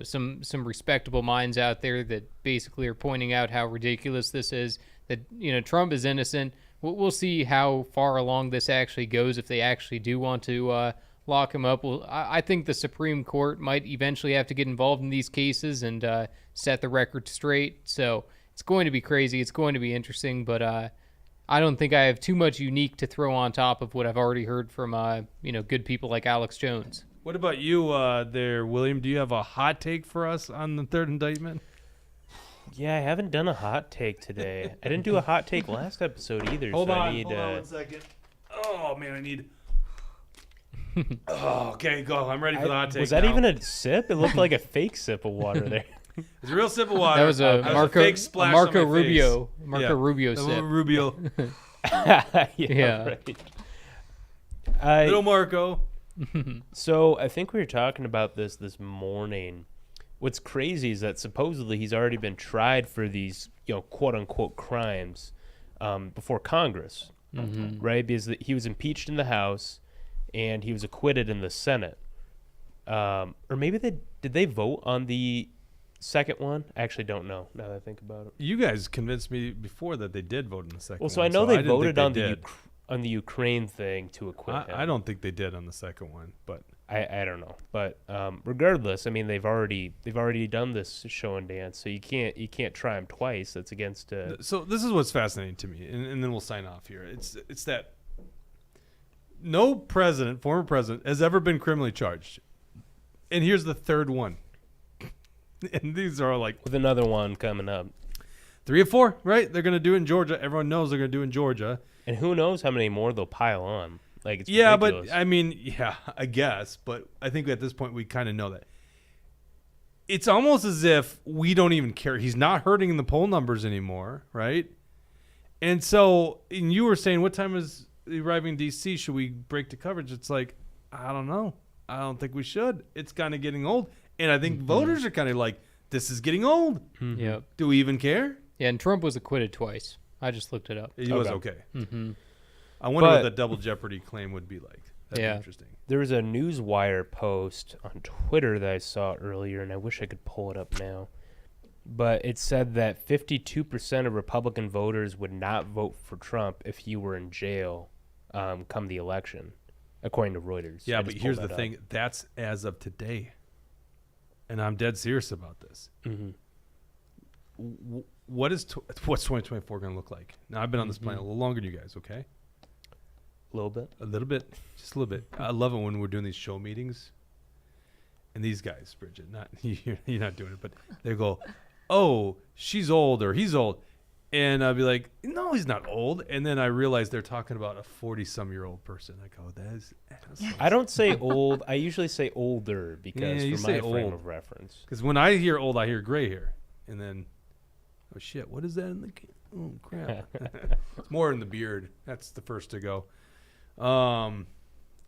some respectable minds out there that basically are pointing out how ridiculous this is, that, Trump is innocent. We'll see how far along this actually goes if they actually do want to lock him up. Well, I think the Supreme Court might eventually have to get involved in these cases and set the record straight. So it's going to be crazy. It's going to be interesting, but I don't think I have too much unique to throw on top of what I've already heard from, good people like Alex Jones. What about you there, William? Do you have a hot take for us on the third indictment? Yeah, I haven't done a hot take today. I didn't do a hot take last episode either. Hold so on, I need, hold on 1 second. Oh, man, I need... Oh, okay, go. I'm ready for the hot take. Was that now. even a sip? It looked like a fake sip of water there. It's a real sip of water. That was a fake splash Marco on my Rubio. face. Marco Rubio The sip. Rubio. Yeah. Right. Little Marco. So I think we were talking about this morning. What's crazy is that supposedly he's already been tried for these, quote unquote crimes before Congress. right? Because he was impeached in the House, and he was acquitted in the Senate. Or maybe did they vote on the second one? I actually don't know now that I think about it. You guys convinced me before that they did vote on the second one. Well, so I know they voted on the Ukraine thing to acquit him. I don't think they did on the second one, but I don't know. But regardless, I mean they've already done this show and dance, so you can't try them twice. That's against. So this is what's fascinating to me, and then we'll sign off here. It's that no former president, has ever been criminally charged, and here's the third one. And these are like with another one coming up. 3 or 4, right? They're gonna do it in Georgia. Everyone knows they're gonna do it in Georgia. And who knows how many more they'll pile on. Like it's ridiculous. But I mean, I guess. But I think at this point we kind of know that. It's almost as if we don't even care. He's not hurting in the poll numbers anymore, right? And so, and you were saying, what time is he arriving in D.C.? Should we break the coverage? It's like, I don't know. I don't think we should. It's kind of getting old. And I think voters are kind of like, this is getting old. Yep. Do we even care? Yeah, and Trump was acquitted twice. I just looked it up. He was okay. I wonder what the double jeopardy claim would be like. That'd be interesting. There was a Newswire post on Twitter that I saw earlier, and I wish I could pull it up now. But it said that 52% of Republican voters would not vote for Trump if he were in jail come the election, according to Reuters. Yeah, but here's the thing. That's as of today. And I'm dead serious about this. What's 2024 going to look like? Now, I've been on this planet a little longer than you guys, okay? A little bit? A little bit. Just a little bit. I love it when we're doing these show meetings. And these guys, Bridget, you're not doing it, but they go, oh, she's old or he's old. And I'll be like, no, he's not old. And then I realize they're talking about a 40-some-year-old person. I go, that's I don't say old. I usually say older because you for say my frame old of reference. Because when I hear old, I hear gray hair. And then, oh, shit, what is that in the oh, crap. It's more in the beard. That's the first to go. I'm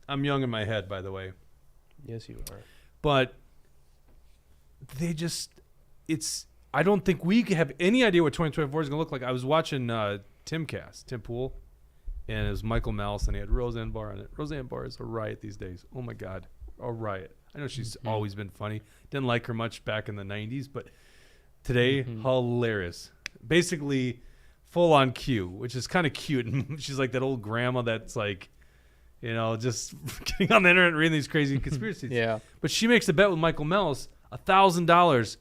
young in my head, by the way. Yes, you are. But I don't think we have any idea what 2024 is going to look like. I was watching Tim Pool, and it was Michael Malice, and he had Roseanne Barr on it. Roseanne Barr is a riot these days. Oh, my God. A riot. I know she's always been funny. Didn't like her much back in the 90s, but today, hilarious. Basically, full on Q, which is kind of cute. And she's like that old grandma that's like, just getting on the internet and reading these crazy conspiracies. Yeah. But she makes a bet with Michael Malice, $1,000,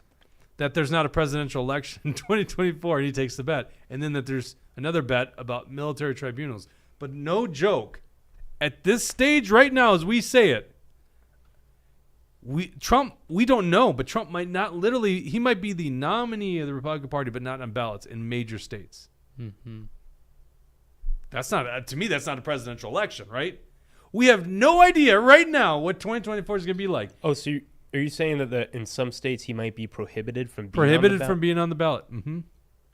that there's not a presidential election in 2024, and he takes the bet. And then that there's another bet about military tribunals. But no joke, at this stage right now, as we say it, we don't know, but Trump might not he might be the nominee of the Republican Party, but not on ballots in major states. That's not, to me, that's not a presidential election, right? We have no idea right now what 2024 is going to be like. Oh, so are you saying that in some states he might be prohibited from being on the ballot?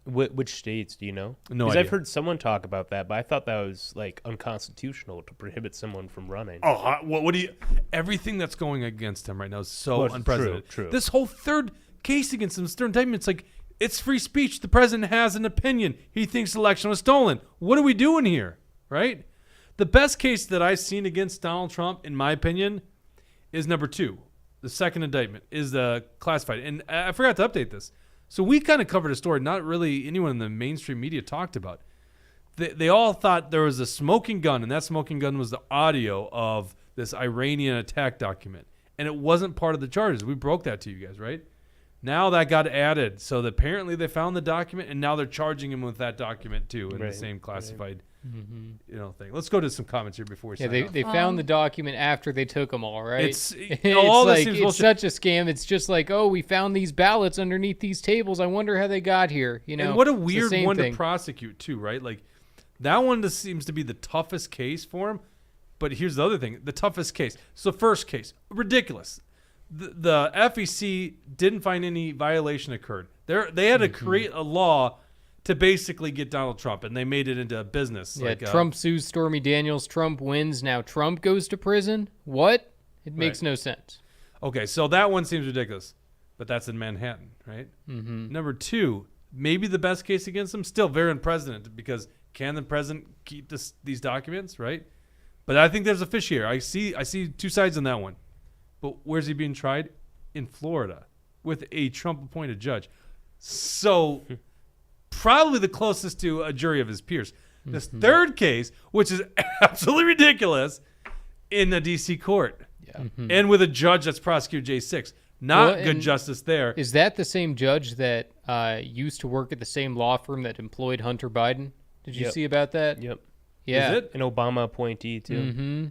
Which states do you know? No idea. Because I've heard someone talk about that, but I thought that was like unconstitutional to prohibit someone from running. Oh, what do you? Everything that's going against him right now is so unprecedented. True. This whole third case against him, Stern indictment, it's like it's free speech. The president has an opinion. He thinks the election was stolen. What are we doing here, right? The best case that I've seen against Donald Trump, in my opinion, is number 2. The second indictment is the classified. And I forgot to update this. So we kind of covered a story not really anyone in the mainstream media talked about. They all thought there was a smoking gun, and that smoking gun was the audio of this Iranian attack document. And it wasn't part of the charges. We broke that to you guys, right? Now that got added. So that apparently they found the document, and now they're charging him with that document too in the same classified thing. Let's go to some comments here before we sign off. They found the document after they took them all, right? It's such a scam. It's just like, oh, we found these ballots underneath these tables. I wonder how they got here. And what a weird one to prosecute too, right? Like that one just seems to be the toughest case for him. But here's the other thing: the toughest case. So first case, ridiculous. The FEC didn't find any violation occurred. They had to create a law to basically get Donald Trump, and they made it into a business. Yeah, Trump sues Stormy Daniels. Trump wins. Now Trump goes to prison. What? It makes no sense. Okay, so that one seems ridiculous, but that's in Manhattan, right? Number 2, maybe the best case against him, still very unprecedented because Can the president keep these documents, right? But I think there's a fish here. I see two sides on that one. But where's he being tried? In Florida with a Trump-appointed judge. So probably the closest to a jury of his peers. This third case, which is absolutely ridiculous, in the D.C. court. Yeah. And with a judge that's prosecuted J6. Not good justice there. Is that the same judge that used to work at the same law firm that employed Hunter Biden? Did you see about that? Yep. Yeah. Is it? An Obama appointee, too. Mm-hmm.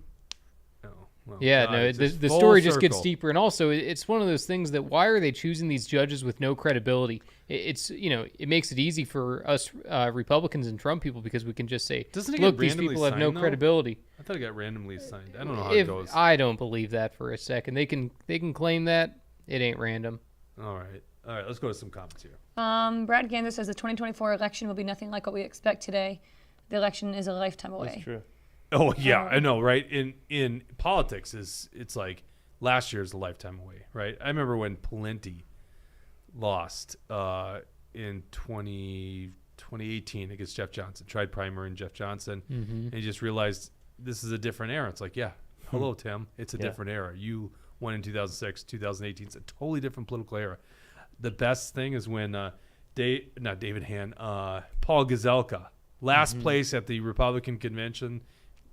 Well, yeah, God, no, it's the full story just gets circle. deeper. And also, it's one of those things that why are they choosing these judges with no credibility? It's, it makes it easy for us Republicans and Trump people because we can just say, Doesn't it look, get these randomly people have no signed, though? credibility. I thought it got randomly signed. I don't know how it goes. I don't believe that for a second. They can claim that. It ain't random. All right, let's go to some comments here. Brad Gander says the 2024 election will be nothing like what we expect today. The election is a lifetime away. That's true. Oh yeah, I know, right? In politics, it's like last year's a lifetime away, right? I remember when Pawlenty lost in 2018 against Jeff Johnson, tried primary and Jeff Johnson, and he just realized this is a different era. It's like, yeah, hello, Tim, it's a different era. You won in 2006, 2018. It's a totally different political era. The best thing is when not David Hand, Paul Gazelka, last place at the Republican convention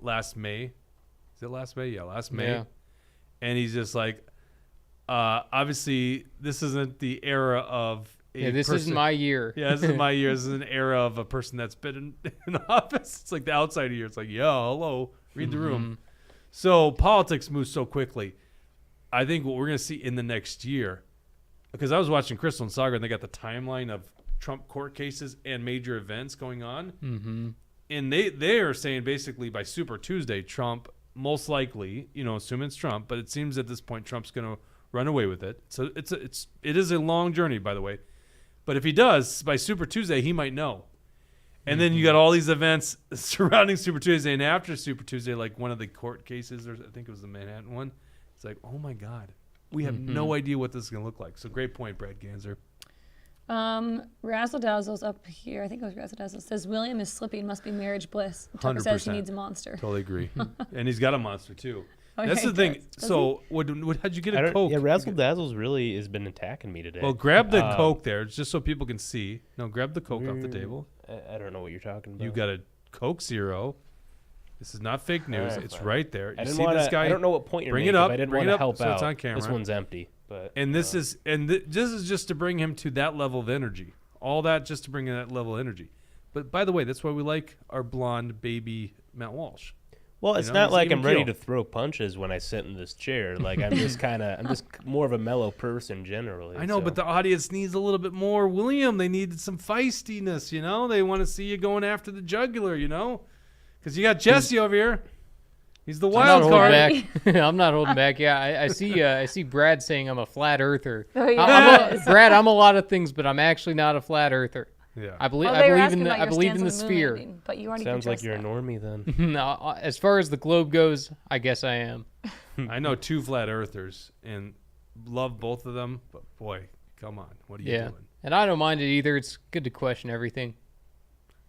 last May. Is it last May? Yeah, last May. Yeah. And he's just like, obviously, this isn't the era of a This person. isn't my year. Yeah, this is my year. This is an era of a person that's been in office. It's like the outside year. It's like, yeah, hello, read the room. So politics moves so quickly. I think what we're going to see in the next year, because I was watching Crystal and Saga, and they got the timeline of Trump court cases and major events going on. And they are saying basically by Super Tuesday, Trump most likely, assuming it's Trump, but it seems at this point Trump's going to run away with it. So it is a long journey, by the way. But if he does, by Super Tuesday, he might know. And then you got all these events surrounding Super Tuesday and after Super Tuesday, like one of the court cases, or I think it was the Manhattan one. It's like, oh my God, we have no idea what this is going to look like. So great point, Brad Ganser. Razzle Dazzle's up here. I think it was Razzle Dazzle. Says William is slipping. Must be marriage bliss. Tucker says he 100%. needs a monster. Totally agree. And he's got a monster too. Oh, That's yeah, the he thing. does. So how'd you get a Coke? Yeah, Razzle Dazzle's really has been attacking me today. Well, grab the Coke there, just so people can see. No, grab the Coke off the table. I don't know what you're talking about. You got a Coke Zero. This is not fake news. All right, It's fine. right there. You I didn't see wanna, this guy? I don't know what point you're bring making. it up. But I didn't bring want it to up help so out. it's on camera. This one's empty. But And this is this is just to bring him to that level of energy. All that just to bring in that level of energy. But by the way, that's why we like our blonde baby Matt Walsh. well, it's know, not he's like even I'm ready keel. to throw punches when I sit in this chair. Like I'm just more of a mellow person generally. I know, but the audience needs a little bit more William. They needed some feistiness, They want to see you going after the jugular, Because you got Jesse over here. He's the wild card. I'm not holding back. Yeah, I see Brad saying I'm a flat earther. Oh, yeah. Brad, I'm a lot of things, but I'm actually not a flat earther. Yeah. I believe Well, they were I asking about your believe in the stance on sphere. landing, but you already sounds like addressed you're a that. normie then. No, as far as the globe goes, I guess I am. I know two flat earthers and love both of them, but boy, come on. What are you doing? And I don't mind it either. It's good to question everything.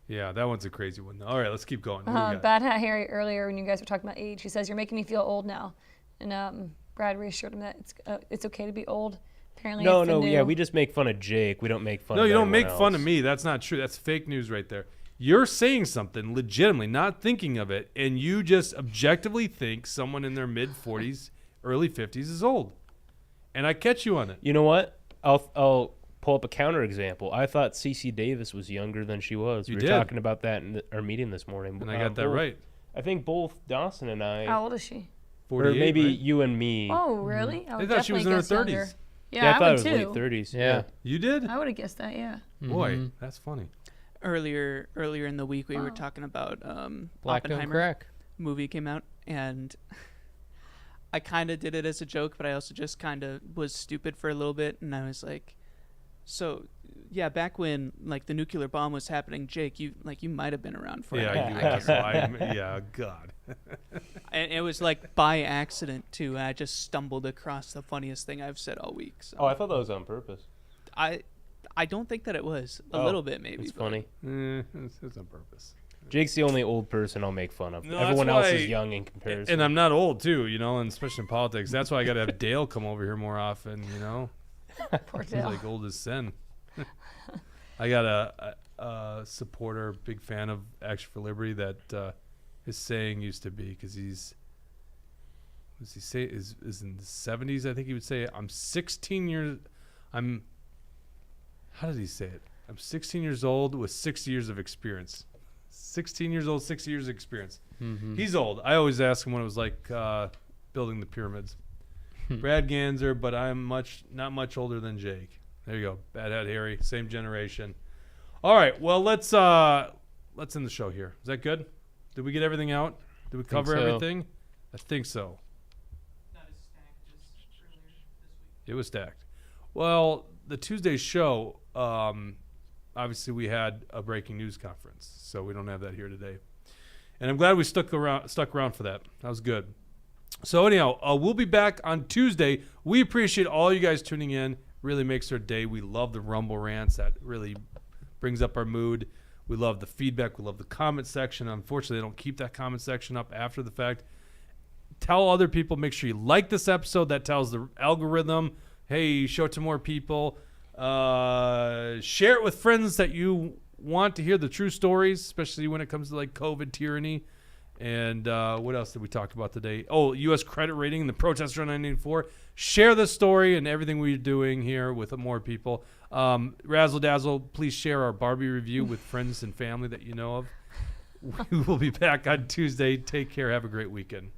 Yeah, that one's a crazy one. All right, let's keep going. What do we got? Bad Hat Harry earlier when you guys were talking about age, he says you're making me feel old now, and Brad reassured him that it's okay to be old. Apparently, it's the new. Yeah, we just make fun of Jake. We don't make fun. No, of you don't make anyone fun of else. me. That's not true. That's fake news right there. You're saying something legitimately, not thinking of it, and you just objectively think someone in their mid 40s, early 50s is old. And I catch you on it. You know what? I'll pull up a counterexample. I thought Cece Davis was younger than she was. You we did. were talking about that in our meeting this morning. And I got that right. I think both Dawson and I. How old is she? 48, or maybe right? you and me. Oh, really? I I would thought she was in her definitely 30s. guess younger. Yeah, I thought it would was too. late 30s. Yeah. You did? I would have guessed that. Yeah. Boy, that's funny. Earlier in the week, we were talking about Black don't Oppenheimer crack. movie came out, and I kind of did it as a joke, but I also just kind of was stupid for a little bit, and I was like, so yeah, back when like the nuclear bomb was happening, Jake, you might have been around for it. Yeah, God. And it was like by accident too. I just stumbled across the funniest thing I've said all week. So Oh, I thought that was on purpose. I don't think that it was. A little bit maybe. It's but funny. It's on purpose. Jake's the only old person I'll make fun of. No, Everyone that's else why- is young in comparison. And I'm not old too, and especially in politics. That's why I got to have Dale come over here more often. Poor He's Dale. like old as sin. I got a supporter, big fan of Action for Liberty. That his saying used to be, because is in the 70s. I think he would say, "I'm 16 years. How did he say it? I'm 16 years old with 60 years of experience." 16 years old, 60 years of experience. Mm-hmm. He's old. I always ask him what it was like building the pyramids. Brad Ganser, but I'm not much older than Jake. There you go. Bad Hat Harry, same generation. All right, well let's end the show here. Is that good? Did we get everything out? Did we cover so. everything? I think so. It was stacked. Well, the Tuesday show, obviously we had a breaking news conference, so we don't have that here today. And I'm glad we stuck around for that. That was good. So anyhow, we'll be back on Tuesday. We appreciate all you guys tuning in. Really makes our day. We love the Rumble rants. That really brings up our mood. We love the feedback. We love the comment section. Unfortunately, they don't keep that comment section up after the fact. Tell other people. Make sure you like this episode. That tells the algorithm, hey, show it to more people. Share it with friends that you want to hear the true stories, especially when it comes to like COVID tyranny. And what else did we talk about today? Oh, U.S. credit rating and the protester on 984. Share this story and everything we're doing here with more people. Razzle Dazzle, please share our Barbie review with friends and family that you know of. We will be back on Tuesday. Take care. Have a great weekend.